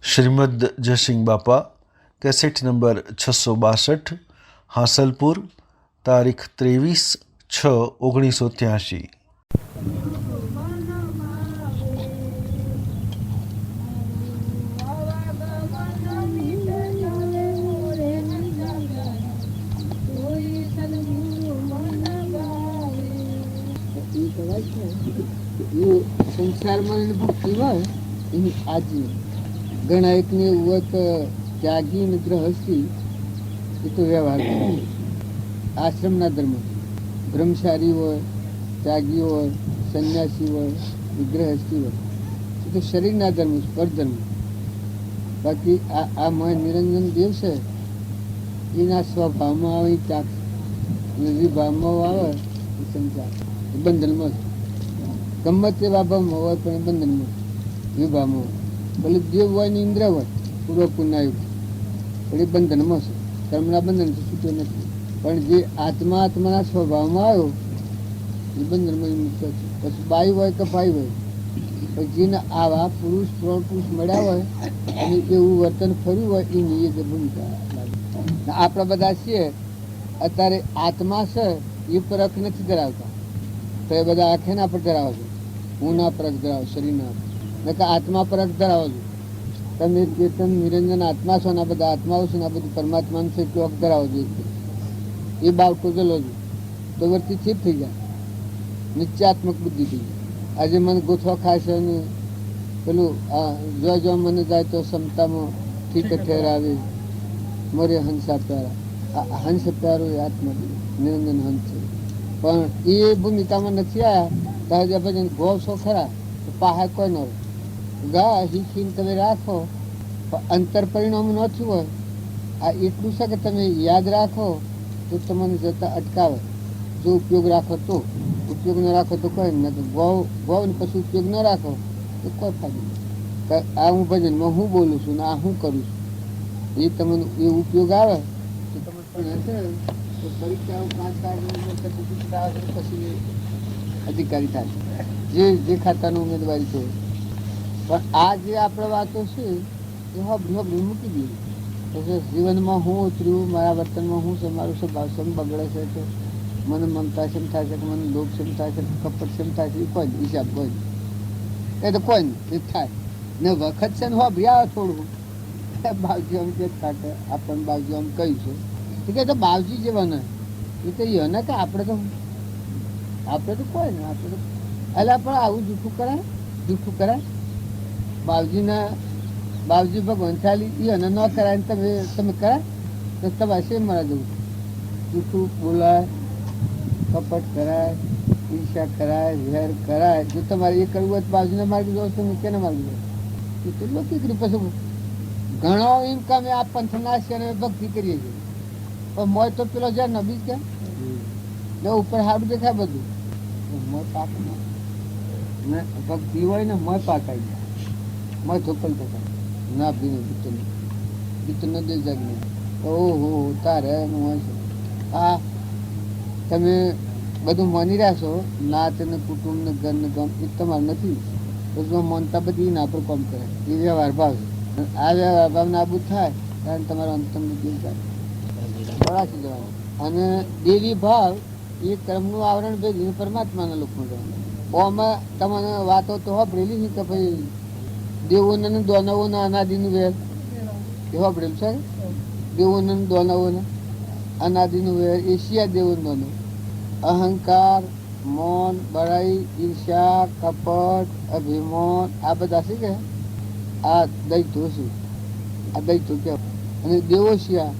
श्रीमद जयसिंह बापा, cassette number 662, Hasilpur, तारीख 23/6/1983। સંસારમાં ભક્તિ હોય એની આજી ઘણા એકને એવું હોય કે ત્યાગી ને ગ્રહસ્થી એ તો વ્યવહાર આશ્રમના ધર્મ બ્રહ્મચારી હોય, ત્યાગી હોય, સંન્યાસી હોય, વિગ્રહસ્થી હોય એ તો શરીરના ધર્મ પરધર્મ. બાકી આ મય નિરંજન દેવ છે એના સ્વભાવમાં આવે ત્યાગ વિભાવમાં આવે એ સંસાર બંધનમાં ગમે તેવા ભાવમાં હોય પણ એ બંધનમાં વિભાવમાં હોય. ભલે દેવ હોય ને ઇન્દ્ર હોય પૂર્વ પુનાયુગ પણ એ બંધનમાં છે, કર્મના બંધનથી છૂટ્યો નથી. પણ જે આત્માના સ્વભાવમાં આવ્યો એ બંધનમાં મુક્ત છે. પછી બાઈ હોય કે ભાઈ હોય, પછી જેને આવા પુરુષ ત્રણ પુરુષ મળ્યા હોય અને એવું વર્તન ફર્યું હોય એ નિયત ભૂમિકા લાગે. આપણા બધા છીએ અત્યારે આત્મા છે એ પરખ નથી ધરાવતા, તો એ બધા આંખે ના પર ધરાવો છો. હું ના પરખ ધરાવો શરીરના, કે આત્મા પરખ ધરાવો છો. તમે ચેતન નિરંજન આત્મા છો ને આ બધા આત્માઓ છે ને આ બધું પરમાત્માનું છે એટલું હક ધરાવો છો. એ બાવ ટોચલો છો તો વર્તી ચીપ થઈ જાય, નિશ્ચયાત્મક બુદ્ધિ થઈ જાય. આજે મને ગોથવા ખાય છે ને પેલું જો મને જાય તો ક્ષમતામાં ઠીક ઠેરાવે મોરે હંસા પ્યારા. આ હંસ પ્યારો એ આત્મા નિરંજન હંસ છે, પણ એ ભૂમિકામાં નથી આવ્યા તો ભજન ગૌ છો ખરા તો પાહે કોઈ ન હોય. ગા શીખીને તમે રાખો પણ અંતર પરિણામ ન થયું હોય. આ એટલું છે કે તમે યાદ રાખો તો તમને જતા અટકાવે. જો ઉપયોગ રાખો તો ઉપયોગ ન રાખો તો કોઈ નહીં. ગૌ ને પછી ઉપયોગ ન રાખો તો કોઈ ફાયદો નહીં. આ હું ભજનમાં હું બોલું છું ને આ હું કરું છું એ તમને એ ઉપયોગ આવે તો તમે પણ હશે તો પરીક્ષાઓ 5 પછી અધિકારી થાય જે ખાતાનું ઉમેદવારી છે. પણ આ જે આપણે વાતો છે એ મૂકી દઈએ. પછી જીવનમાં હું ઉતર્યું, મારા વર્તનમાં હું છે, મારું સ્વભાવ શેમ બગડે છે, તો મને મમતા શેમ થાય છે, કે મને લોભ શેમ થાય છે, કપટ શેમ થાય છે, એ કોઈ નહીં હિસાબ કોઈ નહીં. એ તો કોઈ નહીં એ થાય ને વખત છે ને હોભરી આવે થોડું બાવજી આમ કે કાંટે આપણને બાવજી આમ કહ્યું છે કે તો બાવજી જેવા ને એ તો એને કે આપણે તો કોઈ ને આપણે તો એટલે પણ આવું જૂઠું કરાય બાવજી ભગવાન ચાલી એને ન કરાય ને તમે કરાય તો તમારે શેમ મારા જવું. જૂઠું બોલાય, કપટ કરાય, ઈર્ષા કરાય, ઝેર કરાય. જો તમારે એ કરવું હોય તો બાવજીને માર્ગી જાઓ, તમે કેને માર્ગી જાઓ? એ તો લોકી કરી. પછી ઘણો એમ કે અમે આ પંથના છે અને ભક્તિ કરીએ છીએ, પણ મોય તો પેલો જાય નબી કે ઉપર હાડું દેખાય બધું મોય પાક ને ભક્તિ હોય ને મોય પાકાઈ જાય. મોય થોપલ દેખાય ના ભીને ગીત ન દે જાગ નહીં. ઓહો તારે હોય છે આ તમે બધું માની રહ્યા છો. નાત ને કુટુંબ ને ઘર ને ગામ એ તમારે નથી. પછી માનતા બધી એના પર કામ કરે એ વ્યવહાર ભાવ છે. આ વ્યવહાર ભાવ નાબૂદ થાય કારણ તમારો અંતમ નીકળી જાય બળાસી જવાનું. અને દેવી ભાવ એ કર્મનું આવરણ ભેગી પરમાત્માના લોકમાં જવાનું. આમાં તમને વાતો તો હોભરેલી છે કે ભાઈ દેવોને દોનવોના અનાદિનું વેર એ હોભરેલું છે. દેવોને દોનવોને અનાદિનું વેર એશિયા દેવો દોનો અહંકાર, મૌન, બળાઈ, ઈર્ષા, કપટ, અભિમાન આ બધા છે કે આ દૈતો છે. આ દૈતો કહેવાય. અને દેવોશિયા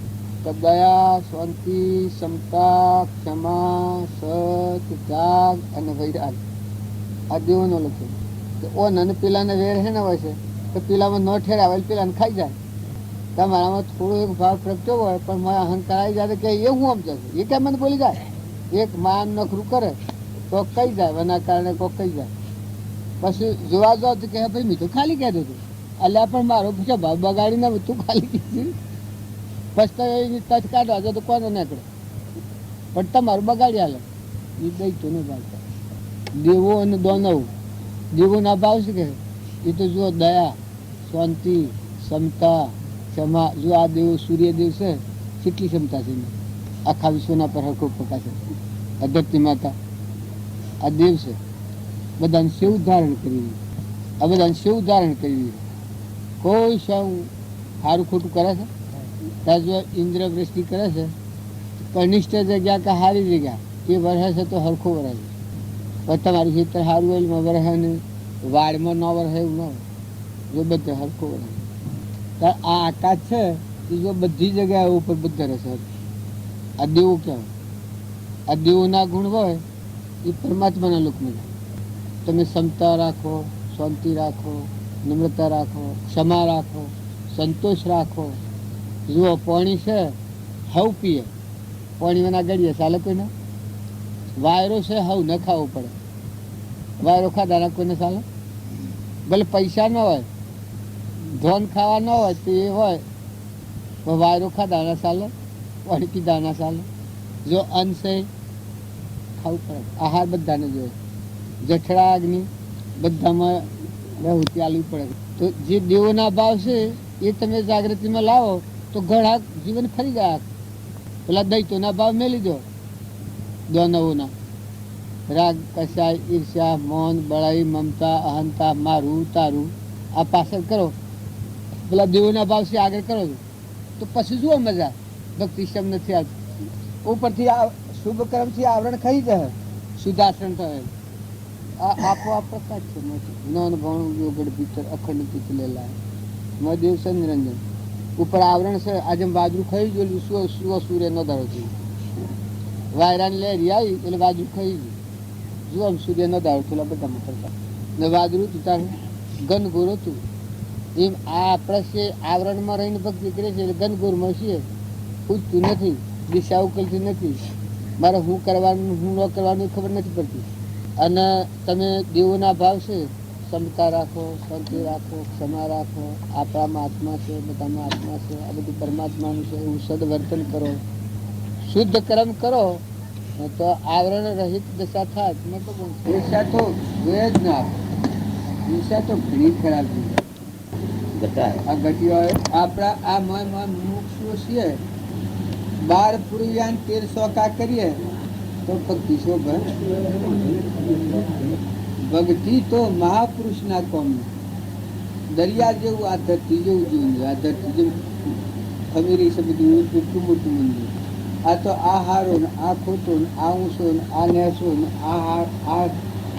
દયા, શાંતિ, ક્ષમતા, ક્ષમા, સત્ય, ત્યાગ અને વૈરાગ આ દેવોનો લખ્યો. ઓન અને પેલાને વેર હે ને હોય છે તો પેલામાં ન ઠેરાવે પેલાને ખાઈ જાય. તમારામાં થોડો એક ભાવ પ્રગટ્યો હોય પણ મારા અહંકાર આવી જાય કે એ હું સમજે છે એ કેમ મને બોલી જાય. એક માન નખરું કરે તો કઈ જાય, એના કારણે કોઈ કઈ જાય. પછી જોવા જાવ તો કે ભાઈ મેં તો ખાલી કહેતો હતું અલ્યા પણ મારો પછી ભાવ બગાડીને તું ખાલી કીધું. પછી તો એ તચ કાઢવા તો કોને નીકળે પણ તમારું બગાડી હાલે. એ દઈ તો નહીં ભાવ દેવો અને દોનવું. દેવોના ભાવ શું કે એ તો જુઓ દયા, શાંતિ, ક્ષમતા, ક્ષમા. જો આ દેવો સૂર્યદેવ છે, કેટલી ક્ષમતા છે આખા વિશ્વના પર હરખો પ્રકાશ. આ ધરતી માતા આ દેવ છે, બધાને સેવ ધારણ કરી, આ બધાને સેવ ધારણ કરી. કોઈ સૌ સારું ખોટું કરે છે ત્યાં જો ઇન્દ્ર વૃષ્ટિ કરે છે, કનિષ્ઠ જગ્યા કે સારી જગ્યા એ વરસે છે તો હરખો વરસે. પણ તમારું ખેતર સારું હોય એમાં વરસે નહીં, વાડમાં ન વરસે એવું ન હોય, જો બધે હરખો વરસે. આ આકાશ છે એ જો બધી જગ્યાએ ઉપર બધા રહેશે. આ દેવો કહેવાય. આ દેવોના ગુણ હોય એ પરમાત્માના લોકમાં. તમે ક્ષમતા રાખો, શાંતિ રાખો, નમ્રતા રાખો, ક્ષમા રાખો, સંતોષ રાખો. જુઓ પાણી છે હવ પીએ, પાણી ના ગળીએ ચાલે કોઈને? વાયરો છે હવ ન ખાવો પડે, વાયરો ખાધા કોઈને ચાલે? ભલે પૈસા ન હોય, ધોન ખાવા ન હોય તો એ હોય, પણ વાયરો ખાધા ના ચાલે, પાણી પીધા ના ચાલે. જો અન્ન છે ખાવું પડે, આહાર બધાને જોઈએ, જઠરા અગ્નિ બધામાં રહેવું ચાલવું પડે. તો જે દેવોના ભાવ છે એ તમે જાગૃતિમાં લાવો તો ઘણા જીવન ફરી જાય. પેલા દૈત્યોના ભાવ મેલી દો, દાનવોના રાગ, કસાય, ઈર્ષ્યા, મૌન, બળાઈ, મમતા, અહંતા, મારું તારું આ પાછળ કરો, પેલા દેવોના ભાવ છે આગળ કરો તો પછી જુઓ મજા. ભક્તિ શમ નથી આવતી. ઉપરથી આ શુભ કર્મથી આવરણ ખાઈ જાય, શુદ્ધાસન થાય. આ આપોઆપ પ્રકાશ છે. જ્ઞાન ભાણું યોગડ ભીતર અખંડ તીત લેલા મહાદેવ છે નિરંજન. ઉપર આવરણ છે. આજે બાજુ ખાઈ ગયેલું સૂર્ય ન ધારો છે. વાયરાની લહેરી આવી એટલે બાજુ ખાઈ ગયું. જુઓ આમ સૂર્ય ન ધારો થયેલા બધામાં કરતા ને વાદળું તું તારું ગનગોર હતું. એમ આ આપણે છે આવરણમાં રહીને ભક્તિ કરે છે એટલે ગનગોરમાં છીએ. પૂછતું નથી, દિશા ઉકેલતી નથી, મારે શું કરવાનું શું ન કરવાનું ખબર નથી પડતી. અને તમે દેવોના ભાવ છે, ક્ષમતા રાખો, શાંતિ રાખો, ક્ષમા રાખો. આપણામાં આત્મા છે, બધામાં આત્મા છે, આ બધું પરમાત્માનું છે. એવું સદવર્તન કરો, શુદ્ધ કર્મ કરો તો આવરણ રહિત દશા થાય. ઈર્ષા તો જોઈએ જ ના. ઈર્ષા તો ઘણી ખરાબ છે. આ ઘટીઓ આપણા આ મુમુક્ષુઓ છીએ, 12 પૂર્વયાન 1300 કા કરીએ તો ભક્તિ શોભે. ભક્તિ તો મહાપુરુષના કોમ. દરિયા જેવું આ ધરતી જેવું જીવન. આ ધરતી જેવું ખમીરી છે બધું મોટું મોટું મંદિર. આ તો આ હારો ને આ ખોટો ને આ ઊંચો ને આ નેસો ને આ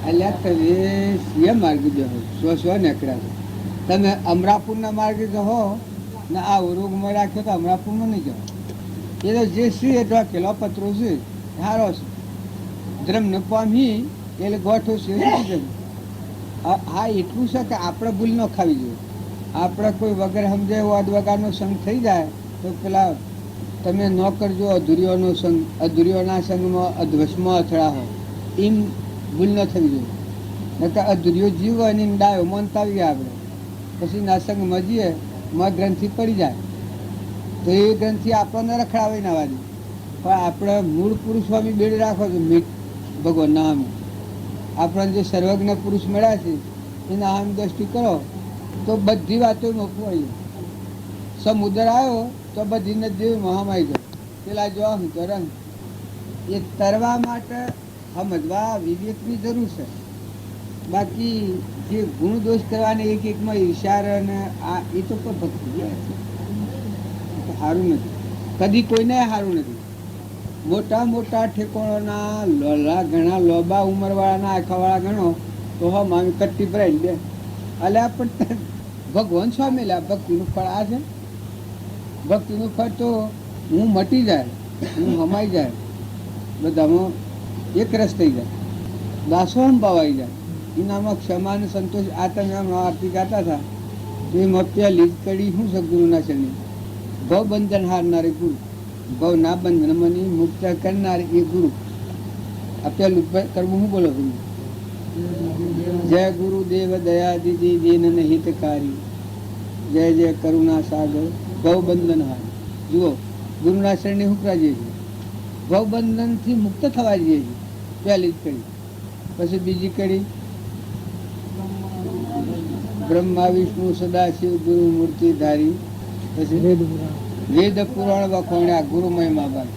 અલ્યા માર્ગે જહો સ્વ નેકળ્યા. તમે અમરાપુરના માર્ગે જહો ને આ રોગમાં રાખ્યો તો અમરાપુરમાં નહીં જાઓ. એ તો જે છે એ તો કેલો પત્રો છે સારો છે, ધર્મને પામી એટલે ગોઠો છે. હા એટલું છે કે આપણે ભૂલ ન ખાવી જોઈએ. આપણે કોઈ વગર સમજે વાદ વગારનો સંગ થઈ જાય તો પેલા તમે ન કરજો અધૂરીઓનો સંગ. અધૂરીઓના સંગમાં અધ્વસમાં અથડાવો, એમ ભૂલ ન થવી જોઈએ. નકર અધૂરીઓ જીવ હોય ને ડાયો મનતાવીએ આપણે, પછી ના સંગ મજીએ માં ગ્રંથિ પડી જાય તો એ ગ્રંથિ આપણને રખડાવે ના વાળી. પણ આપણે મૂળ પુરુષ સ્વામી બેડ રાખો છો મીઠ ભગવાન નામ. આપણને જે સર્વજ્ઞ પુરુષ મળ્યા છે એના આમ દ્રષ્ટિ કરો તો બધી વાતો મોકવાઈ. સમુદ્ર આવ્યો તો બધી નદી મહામાઈ જાય. પેલા જો રંગ એ તરવા માટે સમજવા વિવેકની જરૂર છે. બાકી જે ગુણ દોષ કરવાને એક એકમાં ઈશાર અને આ એ તો કોઈ ભક્તિ સારું નથી. કદી કોઈને સારું નથી. મોટા મોટા ઠેકોણોના ઘણા લોબા ઉંમરવાળાના આખાવાળા ગણો તો હમ આવી કટ્ટી ભરાઈ દે. અલ્યા પણ ભગવાન સ્વામી લ્યા ભક્તિનું ફળ આ છે. ભક્તિનું ફળ તો હું મટી જાય, હું હમાઈ જાય, બધામાં એક રસ થઈ જાય, દાસો સંભાવાઈ જાય. એનામાં ક્ષમા અને સંતોષ. આ તમે આરતી ગાતા હતા એમાં પહેલી જ કડી શું છે ગુરુના શરણી. ભવ બંધન હારનારે ગુરુ, ભવ ના બંધન મની મુક્ત કરનારે એ ગુરુ. આ પહેલું કરવું શું બોલો તમે? જય ગુરુદેવ દયા દીદી દીન હિતકારી, જય જય કરુણા સાગર ભવ બંધન હાર. જુઓ ગુરુના શરણે શું કરવા જઈએ છીએ? ભવ બંધન થી મુક્ત થવા જઈએ છીએ. પહેલી જ કડી. પછી બીજી કડી બ્રહ્મા વિષ્ણુ સદાશિવ ગુરુ મૂર્તિ ધારી. પછી વેદ પુરાણ વખોણ્યા ગુરુ મહિમા બાદ.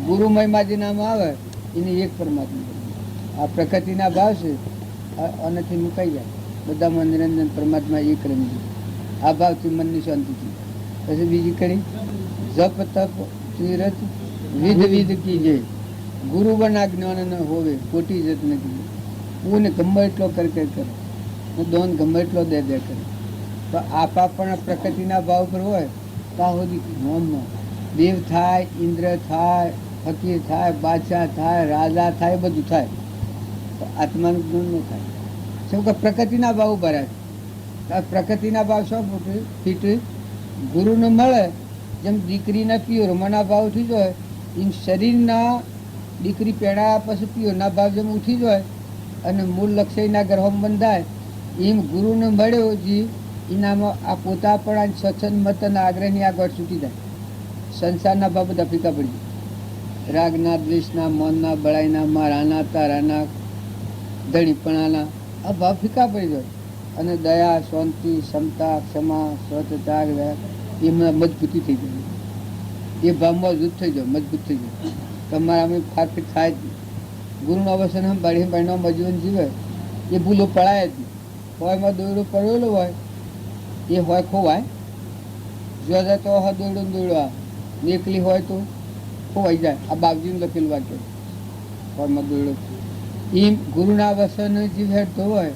ગુરુ મહિમાજી નામ આવે એની એક પરમાત્મા. આ પ્રકૃતિના ભાવ છે આનાથી મુકાઈ જાય. બધામાં નિરંજન પરમાત્મા એક રમી. આ ભાવથી મનની શાંતિ થઈ. પછી બીજી કડી જપ તપ તીરથ વિધ વિધ કીજે ગુરુ બના જ્ઞાન ન હોવે ખોટી જત નથી. પૂને ગમે એટલો કર કરે દોન ગમે એટલો દે કરે. તો આપા પણ પ્રકૃતિના ભાવ પર હોય ત્યાં સુધી નોંધમાં દેવ થાય, ઇન્દ્ર થાય, ફકીર થાય, બાદશાહ થાય, રાજા થાય, બધું થાય. તો આત્માનું જ્ઞાન ન થાય. શું કે પ્રકૃતિના ભાવ ભરાય. પ્રકૃતિના ભાવ શું ફીટ ગુરુને મળે. જેમ દીકરીના પિયોરમાંના ભાવ ઉઠી જાય એમ શરીરના દીકરી પેડા પછી પિયોરના ભાવ જેમ ઉઠી જાય અને મૂળ લક્ષ્યના ગ્રહમ બંધાય એમ ગુરુને મળ્યો જે એનામાં આ પોતા પણ સ્વચ્છંદ મત અને આગ્રહની આગળ છૂટી જાય. સંસારના ભાવ બધા ફીકા પડી જાય. રાગના, દ્વેષના, મનના, બળાઈના, મારાના, તારાના, ધણીપણાના આ ભાવ ફીકા પડી જાય. અને દયા, શાંતિ, ક્ષમતા, ક્ષમા, સ્વચ્છતા એમાં મજબૂતી થઈ જાય. એ ભાવમાં મજબૂત થઈ જાય, મજબૂત થઈ જાય. તમારા ફારફીટ થાય જ નહીં. ગુરુનો અવસર બાળી બાળીનો જીવન જીવે એ ભૂલો પડાય જ નહીં. હોયમાં દોયડો પડેલો હોય એ હોય ખોવાય. જો જાય તો દોયડો દોયડો એકલી હોય તો ખોવાઈ જાય. આ બાપજીનું લખેલું વાક્ય હોયમાં દોયડો. એમ ગુરુના વસન જીવ હેઠતો હોય.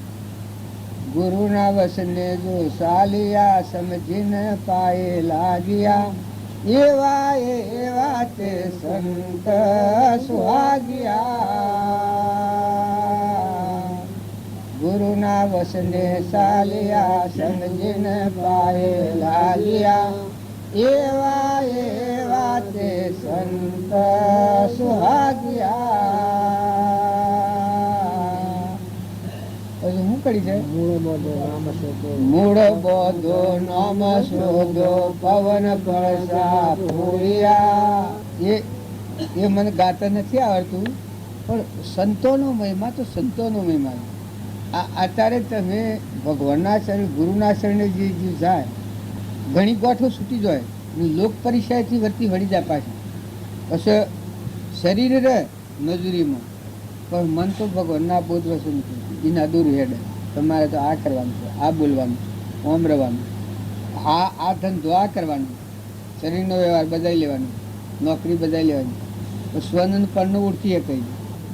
ગુરુના વસને જો સાલિયા સમજીને પાયે લાગ્યા એવા એવા તે સંત સુહાગ્યા. ગુરુના વસને સાલિયા સમજીને પાયે લાગ્યા એવા એવા તે સંત સુહાગ્યા. શું કરી છે? મૂળ બોધો નામ શોધો પવન પરસા ફૂરિયા. એ મને ગાતા નથી આવડતું પણ સંતોનો મહિમા તો સંતોનો મહિમા. અત્યારે તમે ભગવાનના શરણ ગુરુના શરણે જે જાય ઘણી ગોઠો છૂટી જાય લોક પરિચયથી વર્તી વળી જાય પાછી. પછી શરીર રહે મજૂરીમાં પણ મન તો ભગવાનના બોધ વસ્તુ નથી. એના દૂર હેડે. તમારે તો આ કરવાનું છે, આ બોલવાનું, ઓમ રહેવાનું, આ ધંધો આ કરવાનું, શરીરનો વ્યવહાર બધાઈ લેવાનો, નોકરી બધાઈ લેવાની. સ્વનંદ પરનું ઉઠીએ કહી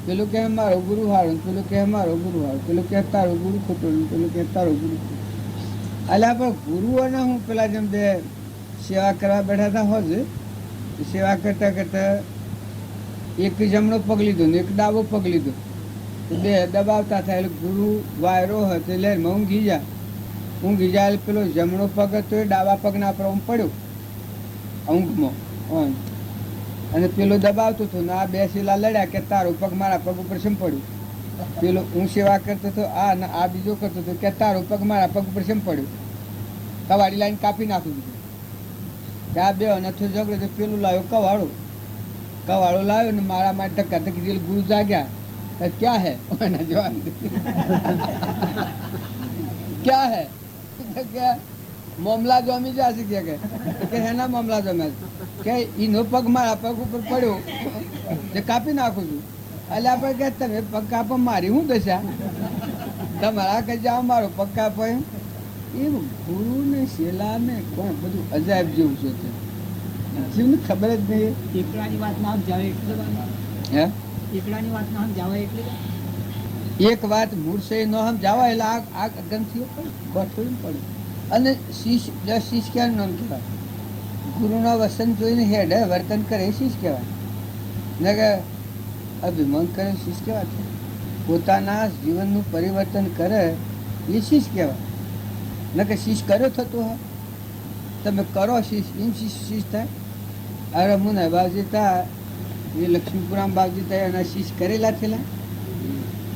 પેલું કહે મારો ગુરુ હારું, પેલું કહે મારો ગુરુ હારું, પેલું કહે તારો ગુરુ ખોટો, પેલું કહે તારો ગુરુ ખોટો. એટલે આપણે ગુરુઓને હું પેલા જેમ બે સેવા કરવા બેઠા હતા હોય સેવા કરતા કરતા એક જમણો પગ લીધો ને એક ડાબો પગ લીધો. બે દબાવતા થાય એટલે ગુરુ વાયરો હતો એટલે ઊંઘી જાય. ઊંઘી જાય એટલે પેલો જમણો પગ હતો એ ડાબા પગના પર આમ પડ્યો ઊંઘમાં અને પેલો દબાવતો હતો ને આ બે શીલા લડ્યા કે તારો પગ મારા પગ ઉપર શેમ પડ્યો. પેલો હું સેવા કરતો હતો આ બીજો કરતો હતો કે તારો પગ મારા પગ ઉપર શેમ પડ્યો. કવાડી લાઈન કાપી નાખું દીધું. ત્યાં બે નથી ઝઘડો તો પેલું લાવ્યો કવાળો લાવ્યો ને મારા માટે ધક્કા ધક્કી ગુરુ જાગ્યા. क्या है जवान क्या है क्या मामला जो अमी जा सके કે એના મામલા જો મેં કે ઈનો પગ મારા પગ ઉપર પડ્યો જે કાપી નાખું છું. એટલે આપણે કે તમે પગ કાપો મારી હું દશા તમારા કે જાઓ મારો પગ કાપો એમ ગુરુ ને શેલા ને કોણ બધું અજાયબ જેવું છે. જીવને ખબર જ નહીં. એકલાની વાત ના જાવે એટલે હે એકલાની વાત ના સમજાવે એટલે એક વાત મૂળશે ન સમજાવે એટલે આ ગમથી ગોઠવવું પડે. અને શિષ્ય ક્યાં નામ કહેવાય? ગુરુના વસન જોઈને હેડે વર્તન કરે શિષ્ય કહેવાય ને કે અભિમાન કરે શિષ્ય કહેવાય. પોતાના જીવનનું પરિવર્તન કરે એ શિષ્ય કહેવાય ને કે શિષ્ય કર્યો થતો હોય તમે કરો શિષ્ય એમ શિષ્ય થાય. અરે મુના બાવજી તા એ લક્ષ્મીપુરામ બાવજી ત્યાં એના શીશ કરેલા થયેલા.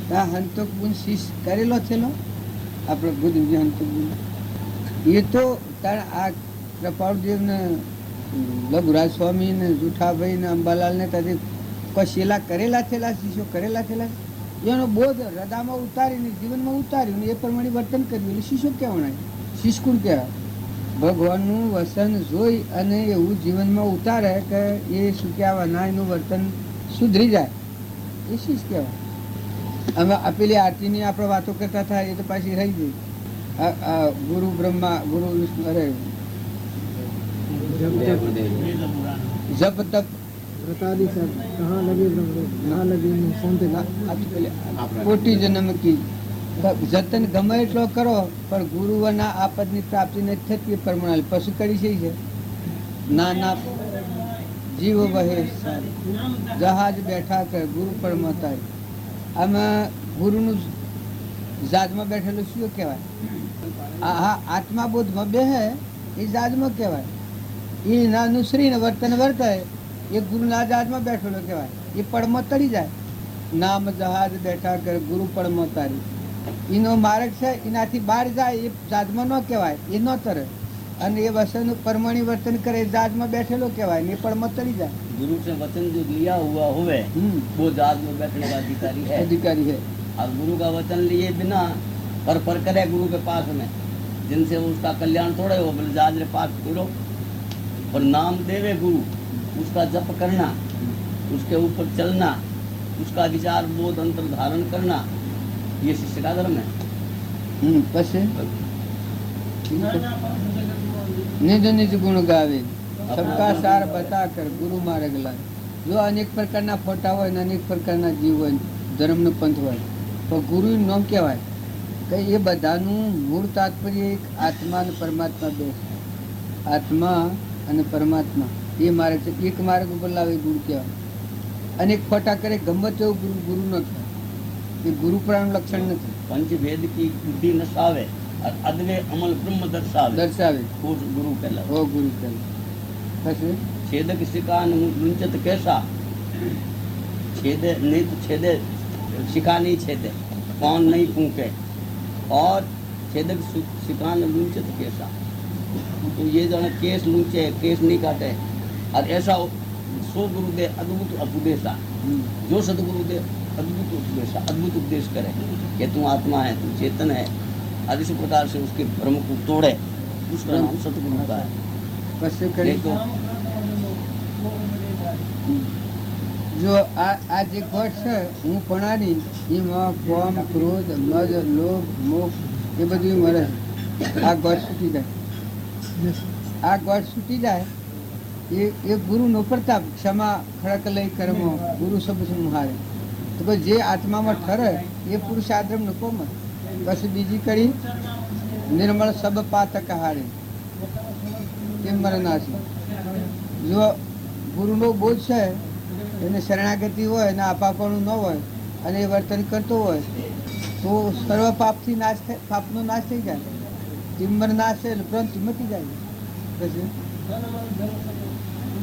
ત્યાં હંતક ગુણ શીશ કરેલો થયેલો આપણે બુદ્ધજી હંતક ગુણ એ તો તારા આ કૃપાળદેવને લઘુરાજ સ્વામી ને જુઠાભાઈ ને અંબાલાલ ને ત્યાંથી કોઈ શેલા કરેલા થયેલા શીશો કરેલા થયેલા એનો બોધ હૃદયમાં ઉતારીને જીવનમાં ઉતાર્યું ને એ પ્રમાણે વર્તન કર્યું એટલે શીશો કહેવાય. શિષ્કુળ કહેવાય. ભગવાનનું વસન જોઈ અને એવું જીવનમાં ઉતારે કે એ સુક્યા વનાયનું વર્તન સુધરી જાય, એ શિષ્ય કહેવાય. અમે આપેલી આરતીની આપણે વાતો કરતા થાય એ તો પાછી રહી ગઈ. ગુરુ બ્રહ્મા ગુરુ વિષ્ણુ, અરે જપ તપ કોટી જન્મ કી જતન ગમે એટલો કરો પણ ગુરુના આપદની પ્રાપ્તિ નથી થતી. પરમાણ પશુ કરી છે. નાના જીવ વહે જહાજ બેઠા કર ગુરુ પરમતા. આમાં ગુરુનું જાજમાં બેઠેલું શું કહેવાય? હા, આત્મા બોધમાં બેહે એ જાજમાં કહેવાય. એ નાનું શ્રીને વર્તન વર્તાય એ ગુરુના જાજમાં બેઠેલો કહેવાય. એ પડમાં તળી જાય. નામ જહાજ બેઠા કર ગુરુ પડમાં તારી. એનો માર્ગ છે, એનાથી બહાર જાય એ જાજમાં ન કહેવાય, એ ન તરે. અને એ વસન પરમાણી વર્તન કરે એ જાજમાં બેઠેલો કહેવાય ને એ પડમાં તળી જાય. गुरु से वचन जो लिया हुआ हुए वो जात में बैठने का अधिकारी है. अधिकारी है. और गुरु का वचन लिए बिना पर करे गुरु के पास में, जिनसे उसका कल्याण थोड़े हो. बोले जाज रे पास करो और नाम देवे गुरु, उसका जप करना, उसके ऊपर चलना, उसका विचार बोध अंतर धारण करना, ये शिष्य का धर्म है. પછી નિજ નિજ ગુણ ગાવે सबका सार बता कर गुरु मार्ग लाए. જો અનેક પ્રકારના ફોટા હોય ને અનેક પ્રકારના જીવ હોય, ધર્મનો પંથ હોય, તો ગુરુ નામ કહેવાય કે એ બધાનું મૂળ તાત્પર્ય એક આત્મા અને પરમાત્મા બે. આત્મા અને પરમાત્મા એ માર્ગ છે. એક માર્ગ ઉપર લાવે ગુરુ કહેવાય. અનેક ફોટા કરે ગમે તેવું ગુરુ ગુરુ ન કહેવાય. એ ગુરુ પણ લક્ષણ નથી. पंचभेद की बुद्धि नसावे और अद्वय अमल ब्रह्म दर्शावे દર્શાવે वो गुरु कहलावे. ઓ ગુરુ કહેવાય. પછી छेदक शिकान लुंचत कैसा, छेदे नहीं तो छेदे शिका नहीं छेदे, कौन नहीं फूके, और छेदक शिकान लुंचत कैसा. तो ये जो है केस लूंचे, केस नहीं काटे. और ऐसा सो गुरु दे अद्भुत उपदेशा, जो सदगुरु दे अद्भुत उपदेशा, अद्भुत उपदेश करे कि तू आत्मा है, तू चेतन है. और इसी प्रकार से उसके भ्रम को तोड़े, उसका नाम सतगुरु का है. પછી કરી तो જો આ જે ઘટ છે હું પણાની એમાં કોમ ક્રોધ મદ લોભ મોહ એ બધું મરે છે. આ ઘટ છૂટી જાય. આ ઘટ છૂટી જાય એ ગુરુનો પ્રતાપ. ક્ષમા ખડક લઈ કર્મો ગુરુ સબ સંહારે. તો પછી જે આત્મામાં ઠરે એ પુરુષ આદ્રમનો કોમત. પછી બીજી કરી નિર્મળ સબ પાતક હારે કેમ મરનાશી. જો ગુરુનો બોધ છે એને શરણાગતિ હોય અને આપાપણું ન હોય અને એ વર્તન કરતો હોય તો સર્વ પાપથી નાશ પાપનો નાશ થઈ જાય. ટિમ્બર નાશ છે એટલે પ્રંત મટી જાય. પછી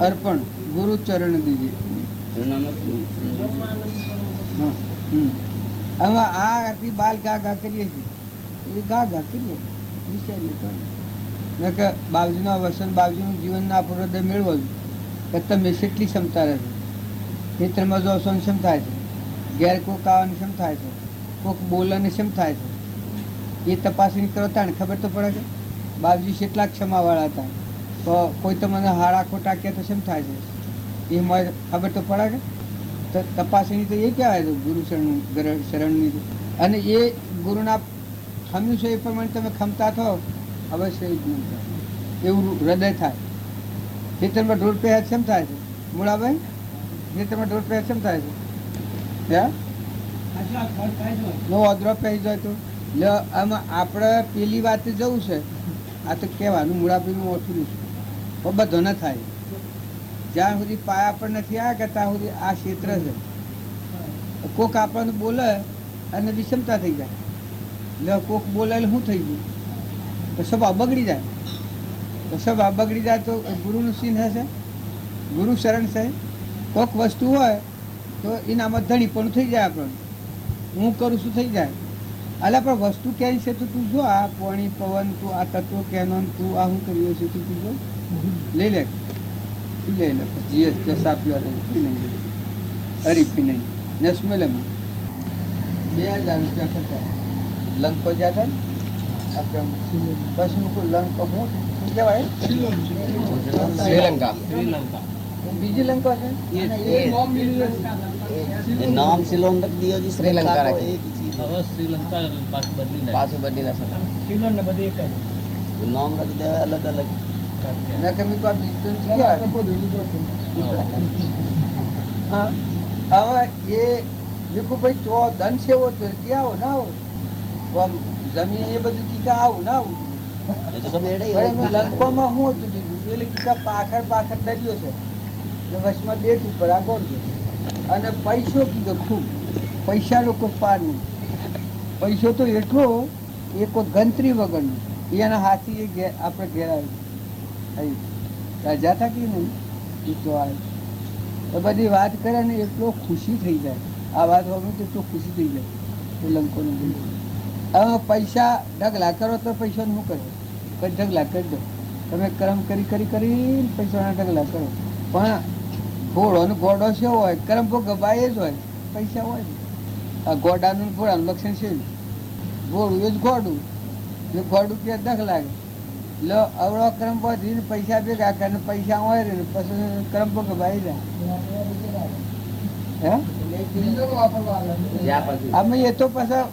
અર્પણ ગુરુ ચરણ દીધી. આમાં આ આરતી બાલ ગા ગા કરીએ છીએ એ ગા ગા કરીએ વિચારીએ કે બાવજીના વસન બાવજીનું જીવનના આપણું હૃદય મેળવવું કે તમે કેટલી ક્ષમતા રહે છે. ખેતરમાં જો સંક્ષમ થાય છે, ઘેર કોક આવવાની ક્ષમ થાય છે, કોક બોલવાની ક્ષમ થાય છે. એ તપાસણી કરો તાણે ખબર તો પડે કે બાવજી કેટલા ક્ષમાવાળા હતા. તો કોઈ તો મને હાડા ખોટા કહે તો ક્ષમ થાય છે એ મને ખબર તો પડે કે. તો તપાસણી તો એ કહેવાય છે ગુરુ શરણની. અને એ ગુરુના ખમ્યું છે એ પ્રમાણે તમે ખમતા થો અવશ્ય એવું હૃદય થાય. ખેતરમાં ઢોર પહેર કેમ થાય છે મૂળાભાઈ? ખેતરમાં ઢોર પહેર કેમ થાય છે? નો અદરો પહેરી જાય તો આમાં આપણે પેલી વાતે જવું છે. આ તો કહેવાનું મૂળાભાઈનું ઓછું છે બધો ન થાય. જ્યાં સુધી પાયા પર નથી આવ્યા કે ત્યાં સુધી આ ક્ષેત્ર છે. કોક આપણને બોલે અને વિષમતા થઈ જાય. એટલે કોક બોલે એટલે શું થઈ ગયું તો સભા બગડી જાય. તો સભા બગડી જાય તો ગુરુનું ચિહ્ન છે, ગુરુ શરણ છે. કોક વસ્તુ હોય તો એનામાં ધણી પણ થઈ જાય. આપણને હું કરું છું થઈ જાય. એટલે પણ વસ્તુ ક્યાંય છે તો તું જો આ પાણી પવન તું આ તત્વો કેનો તું આ શું કર્યું છે તું જો લઈ લે લઈ લે જીએસ જસા પીવા પી નહીં અરે પી નહીં નસમેલેમાં 2000 રૂપિયા ખર્ચા લંગ પર જતા પછી કોઈ લંકા શું કહેવાય? શ્રીલંકા. બીજી લંકા છે. नाम सिलोन रख दिया जी श्रीलंका को रखी। एक ही चीज પાછું બદલી ના नाम रख दिया अलग अलग ना कमी को बीजन क्या हाँ अब ये देखो भाई तो धन से हो तो क्या हो ना हो वो हम जमीन ये बदल की का हो ना हो ये तो सब एड़े ही भाई है। मैं लंको में हूँ तो ये लेकिन का पाखर पाखर दरियो છે ને વચમાં ડેટ ઉપર આગળ છે અને પૈસો કીધો ખૂબ પૈસાનો કોઈ પાર નહીં પૈસો તો એટલો એ કોઈ ગણતરી વગરનો એના હાથી એ આપણે ઘેર આવી રાજા હતા કે નહીં એ તો આવે તો બધી વાત કરે ને એટલો ખુશી થઈ જાય આ વાત હોવી તો એટલો ખુશી થઈ જાય એ લંકોને હવે પૈસા ઢગલા કરો તો પૈસાનું શું કરે કંઈ ઢગલા કરી દો તમે કર્મ કરી કરી કરીને પૈસાના ઢગલા કરો પણ ઘોડો ને ઘોડો શું હોય કર્મ ગવાય જ હોય પૈસા હોય આ ઘોડાનું ઘોડાનું લક્ષણ છે ઘોડું એ જ ઘોડું એ ઘોડું કે દખ લાગે લો અવળો કર્મ વધીને પૈસા ભેગા કરે પૈસા હોય ને પછી કર્મ ગવાઈ જાય હે અમે એ તો પછી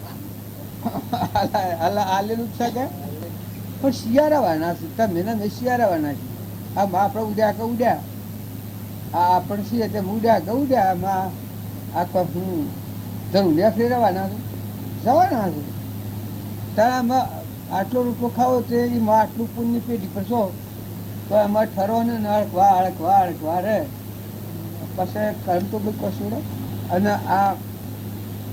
આલેલું છે કે પણ શિયાળાવાના છે તમે ને શિયાળાવાના છે આમ આપણે ઉડ્યા કે ઉડ્યા આ આપણે છીએ તેમ ઉડ્યા કે ઉડ્યા આમાં આ હું જરૂરિયા ફેરવવાના છે જવાના છે તારા આમાં આટલો રૂપિયો ખાવો તો એમાં આટલું પુણ્યની પેઢી પર છો તો એમાં ઠરો ને અળકવા અળકવા અળકવા રે પછી કર્મ તો બધું કશું રે અને આ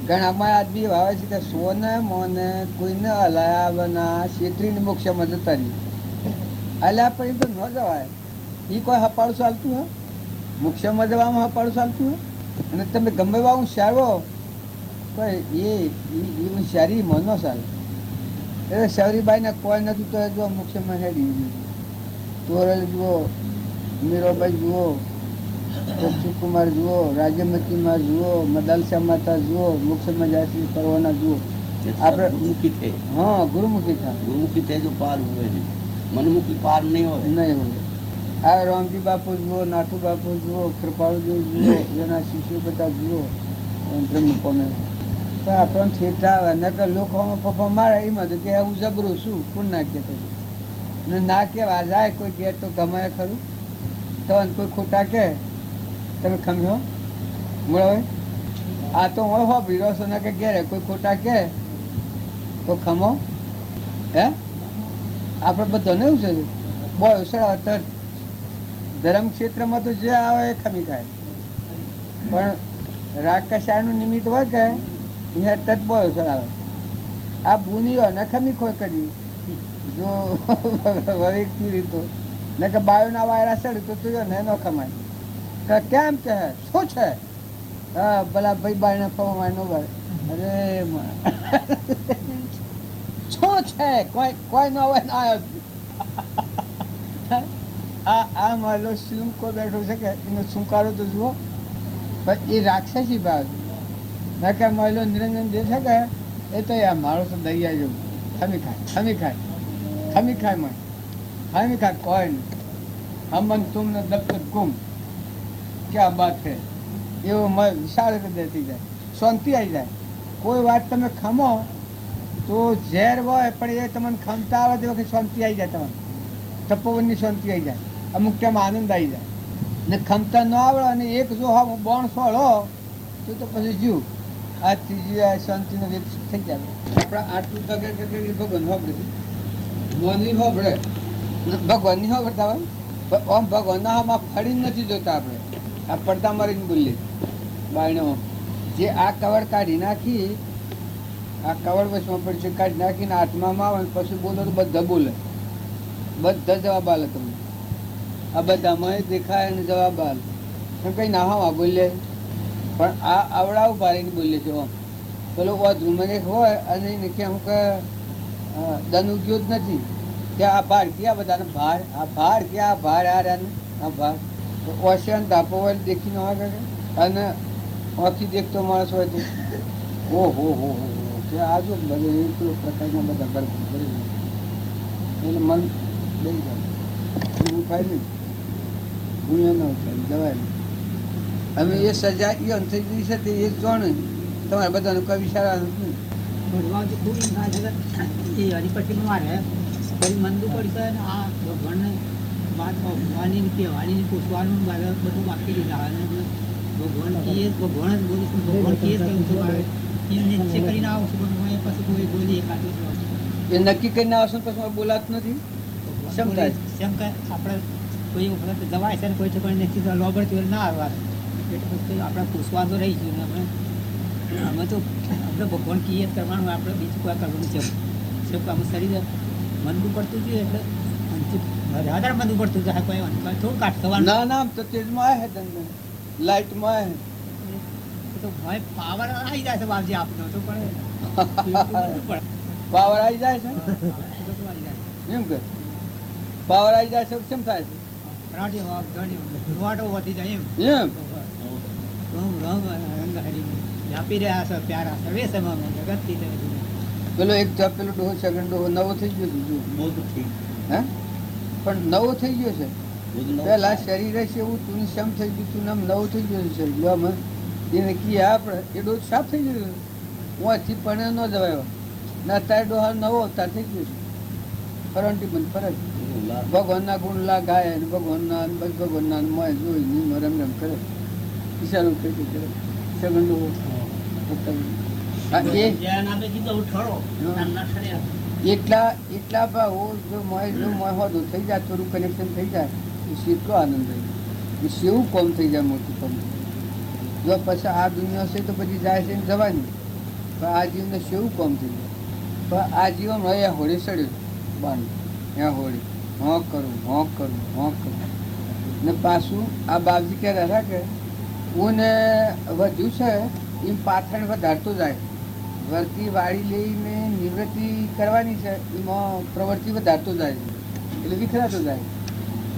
ઘણામાં આદમી આવે છે કે સોને મોને કોઈને હલાયાવના છેતરીને મોક્ષમાં જતા રહી હલ્યા પછી તો ન જવાય એ કોઈ હપાડું ચાલતું હોય મોક્ષમાં જવામાં હપાડું ચાલતું હોય અને તમે ગમે એવા હોશિયારો કોઈ એ હોશિયારી મનો ચાલે એટલે શૌરીબાઈને કોઈ નથી તો જો મોક્ષમાં હેડી તોરલ જુઓ મીરાબાઈ જુઓ કુમાર જુઓ રાજ્યમતીમાં જુઓ મદાલસા માતા જુઓ મોક્ષમાં જાય કરવાના જુઓ આપણે गुरुमुखी थे હા ગુરુમુખી થા गुरुमुखी थे जो पार हुए हैं मनमुखी पार नहीं हो નહીં હોય આ રામજી બાપુ જુઓ નાથુ બાપુ જુઓ કૃપાળુ જુઓ એના શિષ્યો બધા જુઓ બ્રહ્મ પામે તો આપણને ઠેઠા આવે નકર લોકો પપ્પા મારે એમાં તો કે હું જબરું છું કોણ ના કે ને ના કેવા જાય કોઈ કે તો ગમાય ખરું તો કોઈ ખોટા કે તમે ખમજો મળો આ તો હું હો ભીરો છો ને કે ઘેરે કોઈ ખોટા કે તો ખમો હે આપણે બધાને એવું છે બહુ અવસર ધર્મ ક્ષેત્રમાં તો જે આવે એ ખમી ખાય પણ રાગકશાયનું નિમિત્ત હોય કે અહીંયા તત બહુ અવસર આવે આ બુનીઓ ને ખમી ખોય કરી જો વરિકથી રીતો ને કે બાયોના વાયરા ચડી તો તું ને ન ખમાય કે કેમ કે શું છે હા ભલા ભાઈ બાયને ફવામાં ન ભાઈ અરે શું છે કોઈ કોઈ ન હોય ના આ મારો શ્રીમકો બેઠો છે કે એનો સુંકારો તો જુઓ પણ એ રાક્ષસી ભાવ ના કે મારો નિરંજન જે છે કે એ તો યાર મારો તો દરિયા જેવું ખમી ખાય ખમી ખાય ખમી ખાય મને ખમી ખાય કોઈ નહીં હમન તુમને દબતર ગુમ ક્યાં બાત છે એવું વિશાળ રીતે દેતી જાય શાંતિ આવી જાય કોઈ વાત તમે ખમો તો ઝેર હોય પણ એ તમને ખમતા આવે તે વખતે શાંતિ આવી જાય તમને તપોવનની શાંતિ આવી જાય અમુક ટાઈમ આનંદ આવી જાય ને ખમતા ન આવડે અને એક જો હા બોણ સોળો તો પછી જીવ આ ત્રીજી આ શાંતિનો વ્યક્ત થઈ જાય આપણે આટલું તગર ભગવાન હોબડે મોની હોબડે ભગવાનની હોબડતા હોય આમ ભગવાનના આમાં ફરી નથી જોતા આપણે આ પડતા મારીને બોલીએ બાયણો જે આ કવર કાઢી નાખી આ કવર વચમાં પડશે કાઢી નાખીને આત્મામાં આવે પછી બોલો તો બધા બોલે બધા જવાબ આલે તમને આ બધામાં દેખાય અને જવાબ આલે કંઈ ના હા બોલે પણ આ આવડા ઉભા રહીને બોલે છે આમ પેલો વાદરૂમાં એક હોય અને એને કે હું કે દનું ગયો જ નથી કે આ ભાર ક્યાં બધાને ભાર આ ભાર ક્યાં આ ભાર આ રહ્યા આ ભાર તો ઓશિયાન ધાપો હોય દેખી ન હોય અને આંખી દેખતો માણસ હોય તો ઓ હો કે આજુ બધું એ પ્રકારના બધા એટલે મન દઈ જાય હું ખાઈ નહીં ગુણ્યા ન થાય દવાઈ અમે એ સજા એ થઈ ગઈ છે તે એ જાણે તમારે બધાનું કવિ સારા નથી ભગવાન તો ખૂબ ના છે એ હરિપટ્ટીમાં મારે ફરી મંદુ પડશે ને આ ભગવાનને વાત વાણીને કે વાણીને પૂછવાનું બધું બાકી દીધા અને ભગવાન કીએ ભગવાન જ બોલીશ ભગવાન કીએ જ કહ્યું છું મારે એ નિશ્ચય કરીને આવું છું પણ હું પછી કોઈ બોલી એકાદ એ નક્કી કરીને આવશો ને પછી બોલાતું નથી શેમ થાય જેમ કે આપણે કોઈ વખત દવાય છે ને કોઈ ઠેકાણે નથી લોબર તેલ ના આવવા એટલે પછી આપણે પૂછવાનું રહી ગયું ને આપણે અમે તો આપણે ભગવાન કીએ જ કરવાનું આપણે બીજું કોઈ કરવાનું છે શું આમ શરીર મંદું પડતું જોઈએ એટલે વધારે મંદું પડતું જાય કોઈ થોડું કાટ થવાનું ના ના તો તેજમાં આવે છે દંડ લાઇટમાં આવે તો ભાઈ પાવર આવી જાય છે બાપજી આપનો તો પણ પાવર આવી જાય છે એમ કે પાવર આવી જાય છે કેમ થાય છે રૂવાટો વધી જાય એમ એમ રંગ હરી વ્યાપી રહ્યા છે પ્યારા સર્વે સમા જગતથી પેલો એક જપ પેલો ડોહો સેકન્ડ ડોહો નવો થઈ ગયો છે બુદ્ધ ઠીક હે પણ નવો થઈ ગયો છે બુદ્ધ નો પેલા શરીર છે એવું તું શમ થઈ ગયું તું નામ નવું થઈ ગયું છે શરીર એને કી આપણે એ ડોહ સાફ થઈ ગયો હું આથી પણ ન જવાયો ના તારે ડોહા નવો અવતાર થઈ ગયો છે ફરંટી બંધ ફરજ ભગવાનના ગુણ લા ગાય અને ભગવાનના મોય જોઈ નિમ રમ રમ કરે ઈશાનો કરી કરે સગન ડોહો એટલા ભાવો જો મોય હોતો થઈ જાય થોડું કનેક્શન થઈ જાય એ કેટલો આનંદ રહે એ સેવું કોમ થઈ જાય મોટું કોમ જો પછી આ દુનિયા છે તો પછી જાય છે ને જવાની પણ આ જીવને સેવું કોમ થઈ જાય પણ આ જીવન હોય હોળી સડ્યું બાનું ત્યાં હોળી હોંક કરું ને પાછું આ બાપજી ક્યારે રહ્યા કે હું વધ્યું છે એમ પાથરણ વધારતો જાય વર્તી વાળી લઈને નિવૃત્તિ કરવાની છે એમાં પ્રવૃત્તિ વધારતો જાય છે એટલે વિખરાતો જાય